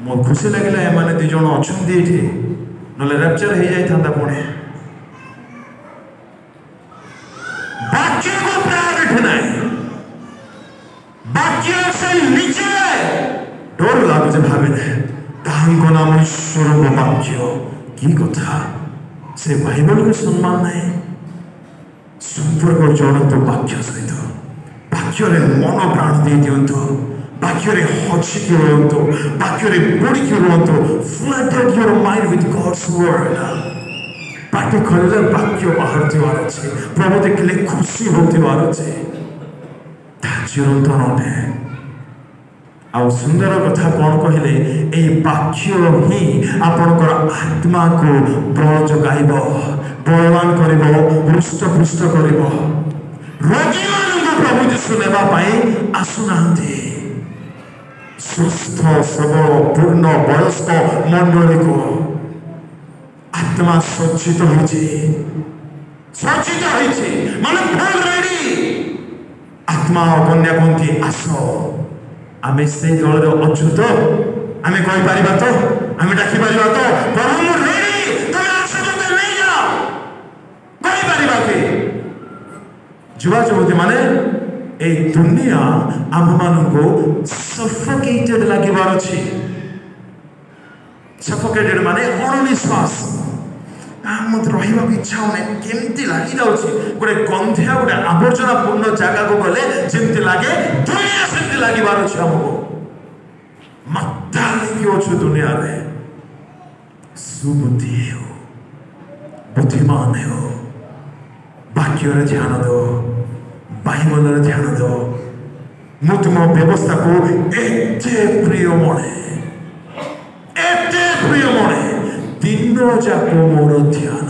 ମୋ ଖୁସି ଲାଗିଲା ଏମାନେ ଦୁଇ ଜଣ ଅଛନ୍ତି ଏଠି, ନହେଲେ ରେପଚର ହେଇଯାଇଥାନ୍ତା। ପୁଣି ବାକ୍ୟକୁ ପ୍ରାୟୋରିଟି ନାହିଁ। ବାକ୍ୟ ସେ ନିଜେ ଡର ଲାଗୁଛି ଭାବିଲେ, ତାହାଙ୍କ ନାମ ଈଶ୍ୱରଙ୍କ ବାକ୍ୟ। କି କଥା! ସେ ବାଇବଲକୁ ସମ୍ମାନ ନାହିଁ। ସମ୍ପର୍କ ଜଣନ୍ତୁ ବାକ୍ୟ ସହିତ। ବାକ୍ୟରେ ମନ ପ୍ରାଣ ଦେଇ ଦିଅନ୍ତୁ, ବାକ୍ୟରେ ହଜିକି ରୁହନ୍ତୁ, ବାକ୍ୟରେ ବୁଡ଼ିକି ରୁହନ୍ତୁ। Flooded your mind with God's word. ପାଟି ଖୋଲିଲେ ବାକ୍ୟ ବାହାରୁଥିବାର ଅଛି, ପ୍ରଭୁ ଦେଖିଲେ ଖୁସି ହେଉଥିବାର ଅଛି। ତାହା ଚିରନ୍ତନ ଅଟେ। ଆଉ ସୁନ୍ଦର କଥା କ'ଣ କହିଲେ? ଏହି ବାକ୍ୟ ହିଁ ଆପଣଙ୍କର ଆତ୍ମାକୁ ବଳ ଯୋଗାଇବ, ବଳବାନ କରିବ, ହୃଷ୍ଟପୃଷ୍ଟ କରିବ। ରୋଗୀମାନଙ୍କୁ ପ୍ରଭୁ ଯୀଶୁ ନେବା ପାଇଁ ଆସୁନାହାନ୍ତି। ସୁସ୍ଥ ସବଳ ପୂର୍ଣ୍ଣ ବୟସ୍କ ମଣ୍ଡଳୀକୁ ଆତ୍ମା ସଜ୍ଜିତ ହୋଇଛି, ସଜ୍ଜିତ ହୋଇଛି ମାନେ ଫୁଲ୍ ରେଡି। ଆତ୍ମା କନ୍ୟା କୁହନ୍ତି ଆସ। ଆମେ ସେଇ ଦଳରେ ଅଛୁ ତ? ଆମେ କହିପାରିବା ତ? ଆମେ ଡାକିପାରିବା ତ? ପ୍ରଭୁ ମୁଁ ରେଡି, ତମେ ଆସ, ମତେ ନେଇଯାଅ, କହିପାରିବା କି? ଯୁବା ଯୁବତୀ ମାନେ, এই ଦୁନିଆ ଆମମାନଙ୍କୁ ସଫୋକେଟେଡ୍ ଲାଗିବାର ଅଛି। ସଫୋକେଟେଡ୍ ମାନେ ଅଣନିଶ୍ୱାସ। ମତେ ରହିବାକୁ ଇଚ୍ଛା ହଉନି, କେମିତି ଲାଗିଯାଉଛି। ଗୋଟେ ଗନ୍ଧିଆ, ଗୋଟେ ଆବର୍ଜନା ପୂର୍ଣ୍ଣ ଜାଗାକୁ ଗଲେ ଯେମିତି ଲାଗେ, ଦୁନିଆ ସେମିତି ଲାଗିବାର ଅଛି ଆମକୁ। ମାତା ଲାଗି ଅଛୁ ଦୁନିଆରେ। ସୁବୁଦ୍ଧି ହେଉ, ବୁଦ୍ଧିମାନ ହେଉ, ବାକ୍ୟରେ ଧ୍ୟାନ ଦେଉ, ବାଇବଲରେ ଧ୍ୟାନ ଦେଉ। ମୁଁ ତୁମ ବ୍ୟବସ୍ଥାକୁ ଏତେ ପ୍ରିୟ ମଣେ, ଏତେ ପ୍ରିୟ ମଣେ, ଦିନ ଯାକ ମୋର ଧ୍ୟାନ।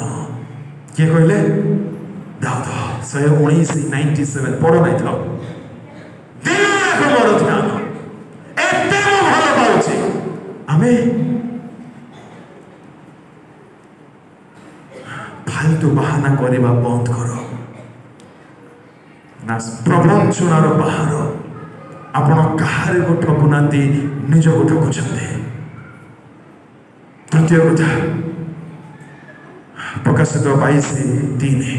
କିଏ କହିଲେ? ଦାଉଦ 119:97 ପଢ ନାହିଁ ଥାଉ। ଦିନ ଯାକ ମୋର ଧ୍ୟାନ, ଏତେ ମୁଁ ଭଲ ପାଉଛି। ଆମେ फालतू बाहाना करवा बंद कर ना प्रवंचनार बाहर आपण कहार को ठकुना निज को ठकुचंदे। तृतीय कथा प्रकाशित 22:3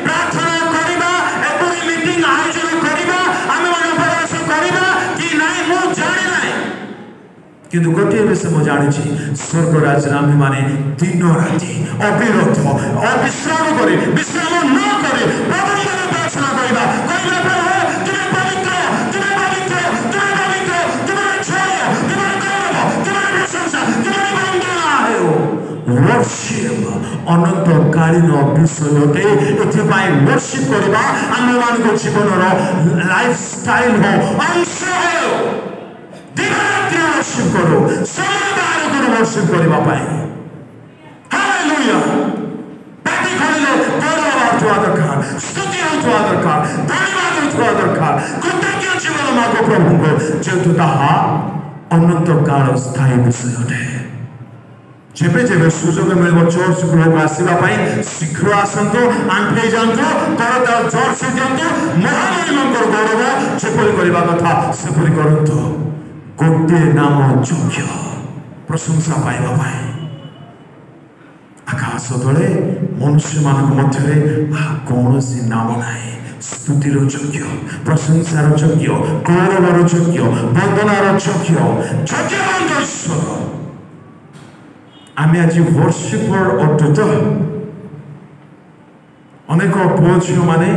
प्रार्थना करवा, मिटिंग आयोजन करवा, आम उपवास करवा कि नहीं किंतु गोटे विषय मुझे जानी स्वर्ग राज्य आम मैंने दिन राति अविरत अविश्राम करे विश्राम न करे प्रभुଙ୍କର प्रार्थना करबा कहला प्रभु तुमे पवित्र तुमे पवित्र तुमे पवित्र तुमे जय तुमे गौरव तुमे प्रशंसा तुमे वंदना है वर्शिप अनंत कालीन विषय अटे एथिपाई वर्शिप करबा आम मान जीवन लाइफ स्टाइल हो अंश हो वर्शिप करो समय बाहर करो वर्शिप करबा पाए हालेलुया पाटी खड़िले गौरव होवा दरकार स्तुति होवा दरकार धन्यवाद होवा दरकार कृतज्ञ जीवन मागो प्रभु को जेतु ताहा अनंत काल स्थायी विषय अटे जेबे जेबे सुजोग मिलबो चर्च ग्रुप आसीबा पाई शीघ्र आसंतो आंठे जानतो करता चर्च जानतो महामहिमकर गौरव जेपरि करबा कथा सेपरि करंतो गोटे नाम योग्य प्रशंसा पाइबा पाए आकाश तले मनुष्य मान मध्य कौन सी नाम ना स्तुतिर योग्य प्रशंसार योग्य गौरवर योग्य वंदनार योग्य योग्यवंत ईश्वर आम आज वर्शिपर अटुत अनेक पुओ झील मैंने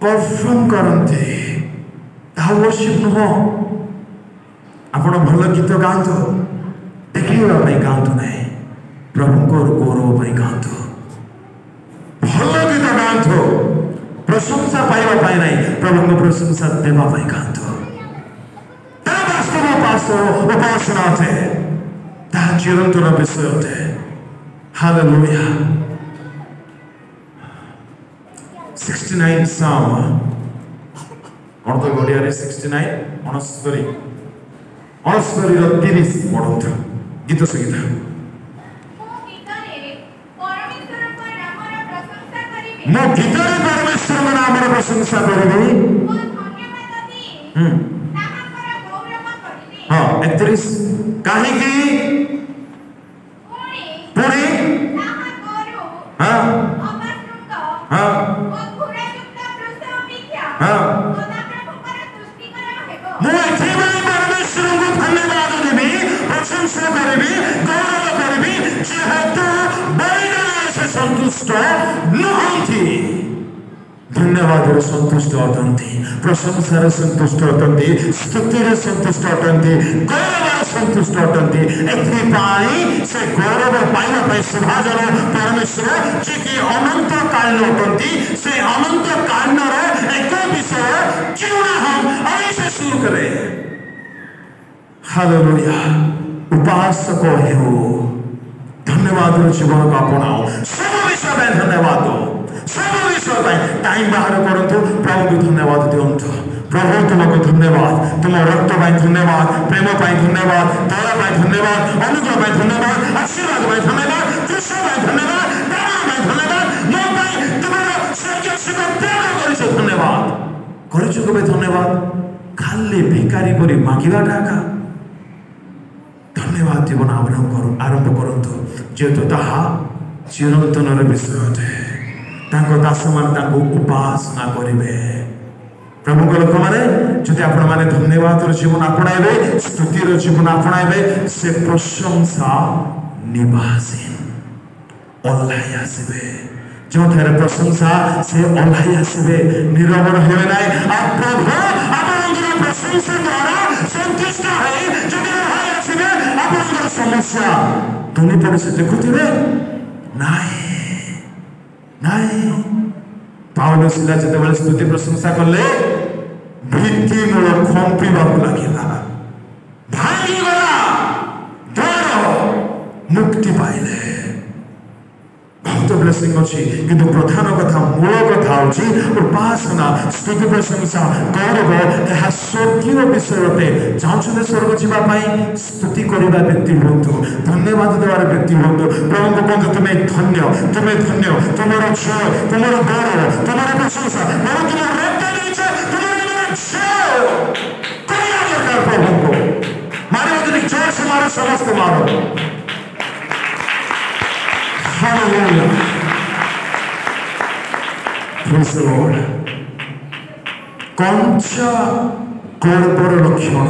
परफॉर्म करते वर्शिप नुह आपण भल गीत गाँतु देखा गाँतु ना प्रभु गौरव गाँतु भल गीत गाँतु प्रशंसा पाइबा ना प्रभु प्रशंसा देवाई गाँतु वास्तव उपासना अटे चिरंतन विषय अटे हालेलुया 69 साम कौन तो गड़िया 69 अणस्तरी 30 पढ़ंतु गीत संगीत मो गीतरे परमेश्वर नाम प्रशंसा करिबी हाँ 31 काहे की पुणी हाँ हाँ हाँ प्रशंसा करेबी गौरव करेबी जेहेतु बलिदान से संतुष्ट नहंती धन्यवाद संतुष्ट अटंती प्रशंसा संतुष्ट अटंती स्तुति संतुष्ट अटंती गौरव संतुष्ट अटंती एथिपाई से गौरव पाइबा पाई सभाजन परमेश्वर जे कि अनंत काल अटंती से अनंत काल एक विषय क्यों ना हम अभी से शुरू करें हालेलुया उपासक हो धन्यवाद जीवन को अपनाओ सब विषय धन्यवाद सब विषय टाइम बाहर करंतु प्रभु को धन्यवाद दिंतु प्रभु तुमको धन्यवाद तुम रक्त धन्यवाद प्रेम धन्यवाद दया धन्यवाद अनुग्रह धन्यवाद आशीर्वाद धन्यवाद कृष्ण धन्यवाद धन्यवाद मो तुम सुख त्याग धन्यवाद कर धन्यवाद खाली भिकारी कर मागिबा टाका धन्यवाद जीवन आरंभ करंतु जेतु ताहा चिरंतन विषय अटे दास मान उपासना करेंगे प्रभु लोक मैंने जदि आपण मैंने धन्यवाद जीवन अपनाइबे स्तुतिर जीवन अपनाइबे से प्रशंसा निवासी ओल्हाई आसबे जो थे प्रशंसा से ओल्हाई आसबे नीरव रहे ना प्रभु आपनकर प्रशंसा द्वारा संतुष्ट है जदि ओल्हाई आसबे आपनकर समस्या धनी पड़े से देखुथिबे नाई नाई पावल सिला जते स्तुति प्रशंसा करले भित्ति मूल कंपिबा लगिला भांगी गला द्वार मुक्ति पाइले बहुत ब्लेसिंग अच्छी किंतु प्रधान कथा मूल कथा होची उपासना स्तुति प्रशंसा गौरव यह स्वर्गीय विषय अटे चाहते स्वर्ग जीवा स्तुति करवा व्यक्ति हुंतु धन्यवाद देवार व्यक्ति हुंतु प्रभु को कहते तुम्हें धन्य तुमर जय तुमर गौरव तुमर प्रशंसा प्रभु तुम रक्त नीचे तुमर जय करिया दरकार प्रभु को मारो अतिरिक्त जोर से मारो समस्त मारो Hallelujah. Praise the Lord. कंचा गड़बड़ लक्षण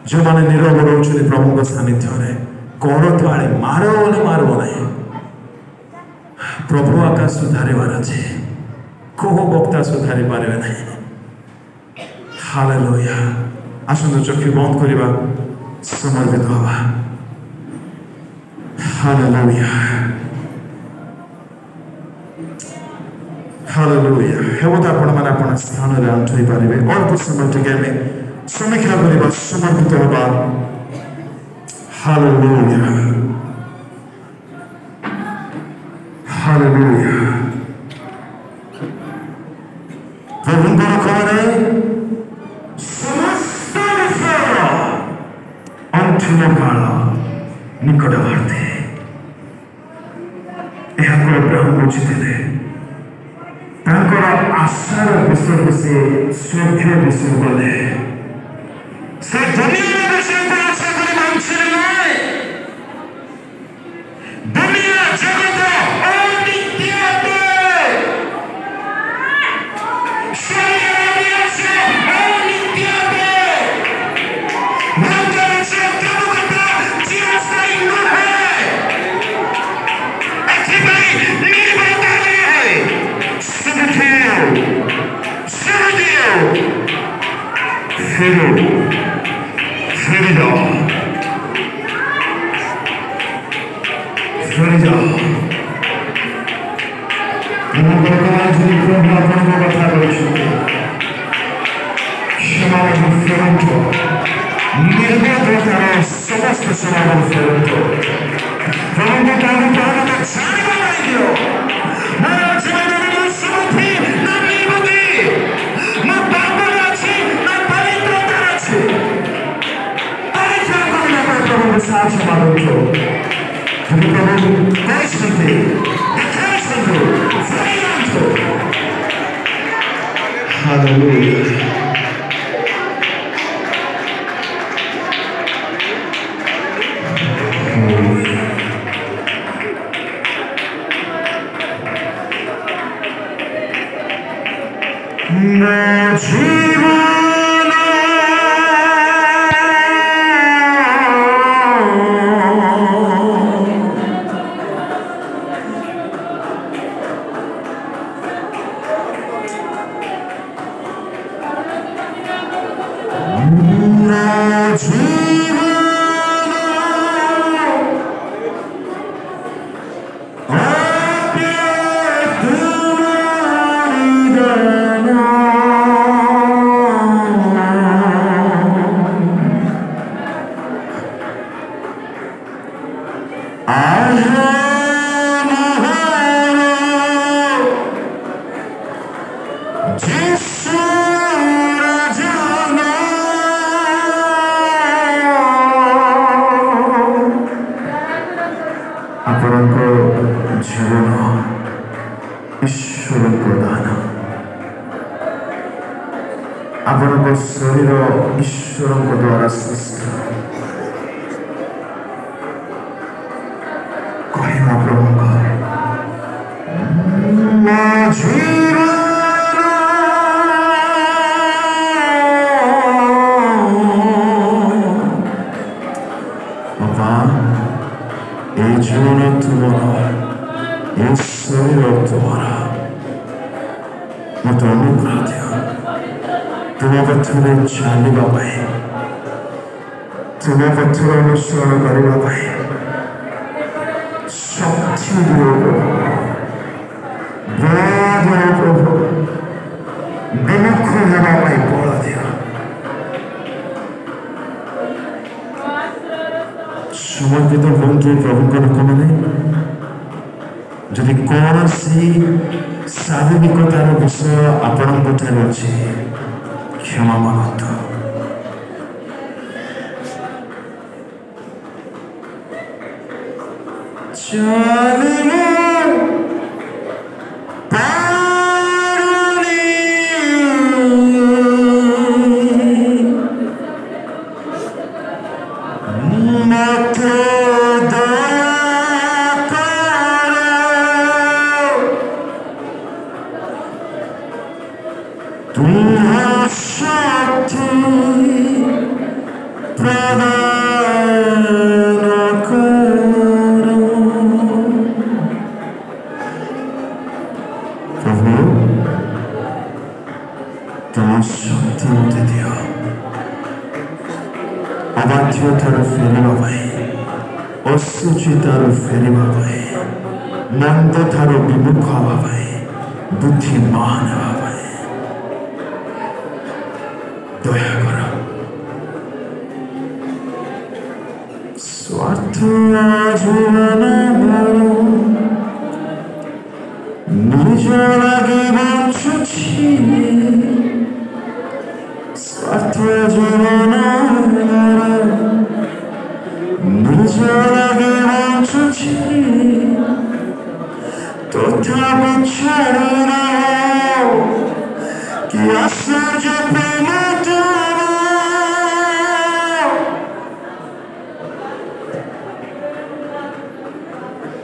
जो मैंने नीरव रोचे प्रभु सानिध्य कौन थोड़े मारो बोले मारब ना प्रभु आकाश सुधारिबार अच्छे कोह बक्ता सुधारी पारे ना हालेलुया आसंत चक्षु बंद करवा समर्पित हवा हालेलुया हालेलुया हेबत आपण माने आपण स्थान रे अंठई पारिबे अल्प समय टिके में समीक्षा करबा समर्पित हवा हालेलुया हालेलुया प्रभुଙ୍କର କରେ समस्त विषय अंतिम काल निकटवर्ती ଏହା ବ୍ରହ୍ମ ବୁଝିଥିଲେ ତାଙ୍କର ଆଶାର ବିଷୟକୁ ସେ ସ୍ୱର୍ଗ ବିଷୟ କଲେ ସେ ଦୁନିଆର ବିଷୟକୁ ଆଶା କରି ବଞ୍ଚିଲେ ନାହିଁ ଦୁନିଆ ଜଗତ ଅନିତ୍ୟ ଅଟେ समस्त समागम फेरंतो प्रभु तानु प्राण छाड़वा नहीं दियो मोर जीवन में सुखी न मिलबी न पापन अछि न पवित्रता अछि परीक्षा करना प्रभु साथ समागम प्रभु कैसे हालेलुया शरीर ईश्वर द्वारा सृष्ट कहना प्रभु बाबा ये जीवन तुम्हारा ये शरीर तुम्हारा मत अनुग्रह दिया तुम पथर चलवा तुम पथर अनुसरण करने शक्ति दियो प्रभु विमुख होगापी बल दियो समर्पित बंधु प्रभु लोक मैंने जदि कौन सी शारीरिकतार विषय आपण अच्छे क्षमा मांगतु तुम शक्ति ଅବାଧ୍ୟତାରୁ ଫେରିବା ପାଇଁ, ଅଶୁଚିତାରୁ ଫେରିବା ପାଇଁ, ମନ୍ଦ ଠାରୁ ବିମୁଖ ହେବା ପାଇଁ, ବୁଦ୍ଧିମାନ ହେବା ପାଇଁ ଦୟାକର। ସ୍ୱାର୍ଥ ଜୀବନ ମୋର ନିଜ ଲାଗି ବଞ୍ଚୁଛି, ସ୍ୱାର୍ଥ ଜୀବନ ମୋର ନିଜ ଲାଗି ବଞ୍ଚୁଛି, ତଥାପି ଛାଡ଼ିଲା କି ଆଶ୍ଚର୍ଯ୍ୟ ପ୍ରେମ ତୋର।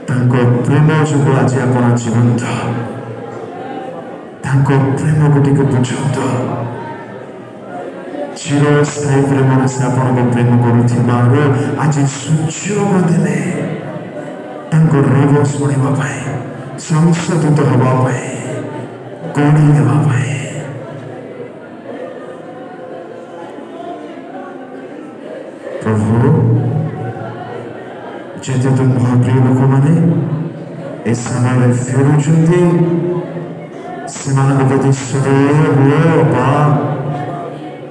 ତାଙ୍କ ପ୍ରେମ ଯୋଗୁଁ ଆଜି ଆପଣ ଜୀବନ୍ତ, ତାଙ୍କ ପ୍ରେମକୁ ଟିକେ ବୁଝନ୍ତୁ। ଚିରସ୍ଥାୟୀ ପ୍ରେମରେ ସେ ଆପଣଙ୍କୁ ପ୍ରେମ କରୁଥିବାରୁ ଆଜି ସୁଯୋଗ ଦେଲେ ତାଙ୍କ ରୋଗ ଶୁଣିବା ପାଇଁ, ସଂଶୋଧିତ ହେବା ପାଇଁ, ଗଣି ଦେବା ପାଇଁ। ପ୍ରଭୁ, ଯେହେତୁ ମହାପ୍ରିୟ ଲୋକମାନେ ଏ ସମୟରେ ଫେରୁଛନ୍ତି, ସେମାନଙ୍କ ପ୍ରତି ସଦୟ ବା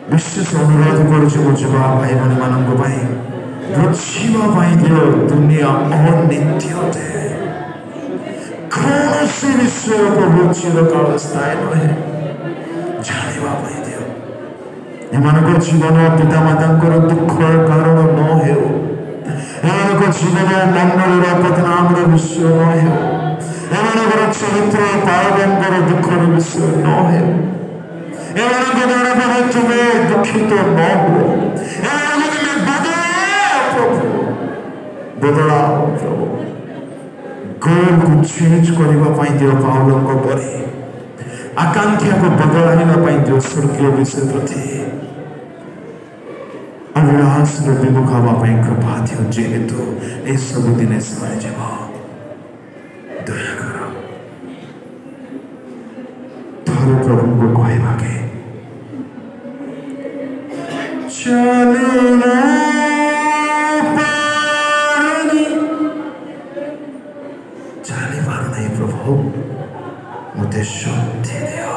ବିଶେଷ ଅନୁରୋଧ କରୁଛି ମୋ ଯୁବା ଭାଇ ଭଉଣୀମାନଙ୍କ ପାଇଁ, ବୁଝିବା ପାଇଁ ଦିଅ ଦୁନିଆ ଅନିତ୍ୟ ଅଟେ। କୌଣସି ବିଷୟ ପ୍ରଭୁ ଚିରକାଳ ସ୍ଥାୟୀ ନୁହେଁ, ଜାଣିବା ପାଇଁ ଦିଅ। ଏମାନଙ୍କ ଜୀବନ ପିତାମାତାଙ୍କର ଦୁଃଖର କାରଣ ନ ହେଉ, ଏମାନଙ୍କ ଜୀବନ ମଣ୍ଡଳୀର ପଦ୍ମନାମର ବିଷୟ ନ ହେଉ, ଏମାନଙ୍କର ଚରିତ୍ର ପାଳକଙ୍କର ଦୁଃଖର ବିଷୟ ନ ହେଉ, ଏମାନଙ୍କ ଦ୍ୱାରା ପ୍ରଭୁ ତୁମେ ଦୁଃଖିତ ନ ହୁଅ, ଏମାନଙ୍କୁ ତୁମେ ବଦଳାଅ ପ୍ରଭୁ, ବଦଳାଅ ପ୍ରଭୁ। ଗୋଲକୁ ଚେଞ୍ଜ କରିବା ପାଇଁ ଦିଅ ପାଉଲଙ୍କ ପରି, ଆକାଂକ୍ଷାକୁ ବଦଳାଇବା ପାଇଁ ଦିଅ ସ୍ୱର୍ଗୀୟ ବିଷୟ ପ୍ରତି, ଅଭିଳାଷରୁ ବିମୁଖ ହେବା ପାଇଁ କୃପା ଦିଅ। ଯେହେତୁ ଏସବୁ ଦିନେ ସେମାନେ ଯିବ, ଦୟାକର। ଥରେ ପ୍ରଭୁଙ୍କୁ କହିବା କି ଚାଲିପାରୁନାହିଁ ପ୍ରଭୁ, ମୋତେ ଶକ୍ତି ଦିଅ।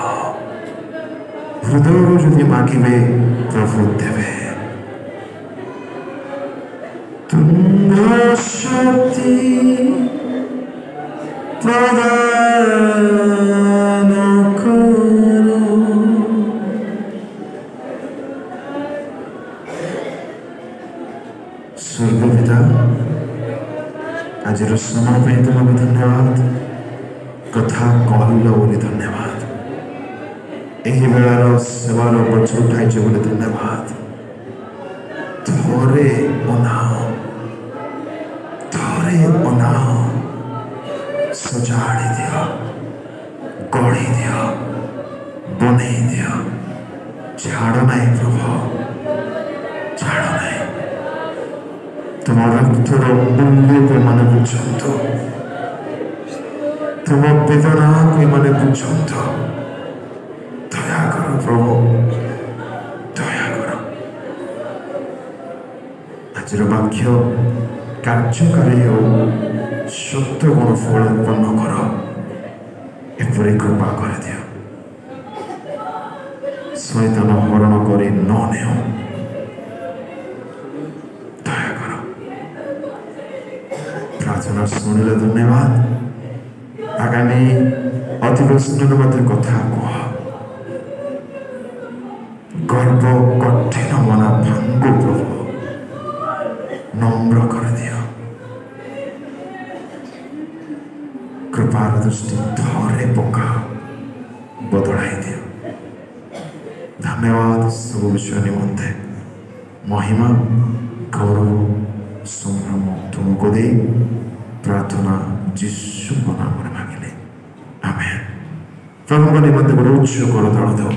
ହୃଦୟରୁ ଯଦି ମାଗିବେ ପ୍ରଭୁ ଦେବେ। ତୁମ ଶକ୍ତି ପ୍ରଦାନ କର। ସ୍ୱର୍ଗପିତା, ଆଜିର ସମୟ ପାଇଁ ତୁମକୁ ଧନ୍ୟବାଦ। କଥା କହିଲ ବୋଲି ଧନ୍ୟବାଦ। ଏହି ବେଳାର ସେବାର ଗଛ ଉଠାଇଛ ବୋଲି ଧନ୍ୟବାଦ। ଥରେ ଅନାଅ, ଥରେ ଅନାଅ, ସଜାଡ଼ି ଦିଅ, ଗଢ଼ି ଦିଅ, ବନେଇ ଦିଅ। ଛାଡ଼ ନାହିଁ ପ୍ରଭୁ, ଛାଡ଼ ନାହିଁ। ତୁମ ରକ୍ତର ମୂଲ୍ୟକୁ ଏମାନେ ବୁଝନ୍ତୁ, ତୁମ ବେଦନାକୁ ଏମାନେ ବୁଝନ୍ତୁ। ଦୟାକର ପ୍ରଭୁ, ଦୟାକର। ଆଜିର ବାକ୍ୟ କାର୍ଯ୍ୟକାରୀ ହେଉ, ସତ୍ୟ ଗୁଣ ଫଳ ଉତ୍ପନ୍ନ କର, ଏପରି କୃପା କରିଦିଅ। ଶୈତାନ ହରଣ କରି ନ ନେଉ, ଦୟାକର। ପ୍ରାର୍ଥନା ଶୁଣିଲେ ଧନ୍ୟବାଦ। ଆଗାମୀ ଅଧିବେଶନରେ ମଧ୍ୟ କଥା କୁହ। ଗର୍ବ କଠିନ ମନ ଭାଙ୍ଗୁ ପ୍ରଭୁ, ନମ୍ର କରିଦିଅ। କୃପାର ଦୃଷ୍ଟି ଥରେ ପକାଅ, ବଦଳାଇ ଦିଅ। ଧନ୍ୟବାଦ ସବୁ ବିଷୟ ନିମନ୍ତେ। ମହିମା ଗୌରବ ସଂଗ୍ରାମ ତୁମକୁ ଦେଇ ପ୍ରାର୍ଥନା ଯୀଶୁଙ୍କ ନାମରେ ମାଗିଲେ, ଆମେନ୍। ପ୍ରଭୁଙ୍କ ନିମନ୍ତେ ଗୋଟେ ଉଚ୍ଚ କରତାଳ ଦେଉ।